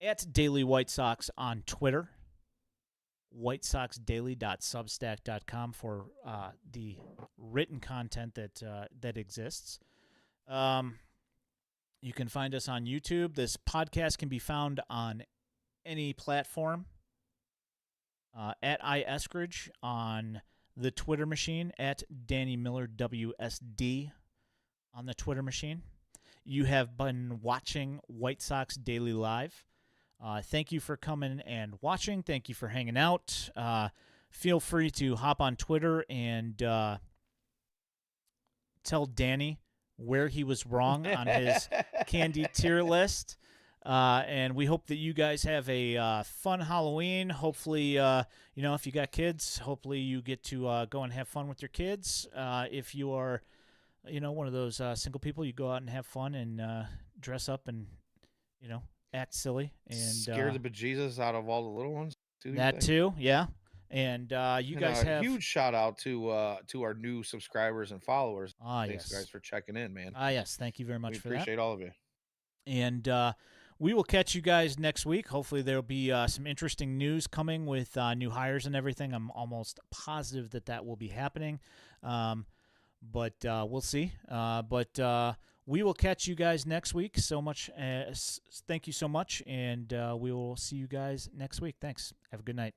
at Daily White Sox on Twitter, whitesoxdaily.substack.com for the written content that exists. You can find us on YouTube. This podcast can be found on any platform. At iEskridge on the Twitter machine, at Danny Miller WSD on the Twitter machine. You have been watching White Sox Daily Live. Thank you for coming and watching. Thank you for hanging out. Feel free to hop on Twitter and tell Danny where he was wrong on his candy tier list. And we hope that you guys have a fun Halloween. Hopefully, if you got kids, hopefully you get to go and have fun with your kids. If you are, one of those single people, you go out and have fun and dress up and, act silly and scare the bejesus out of all the little ones. Too, yeah. And you guys have a huge shout out to our new subscribers and followers. Thanks, yes, guys, for checking in, man. Yes, thank you very much for that. We appreciate all of you. And we will catch you guys next week. Hopefully there will be some interesting news coming with new hires and everything. I'm almost positive that will be happening. But we'll see. But we will catch you guys next week. Thank you so much. And we will see you guys next week. Thanks. Have a good night.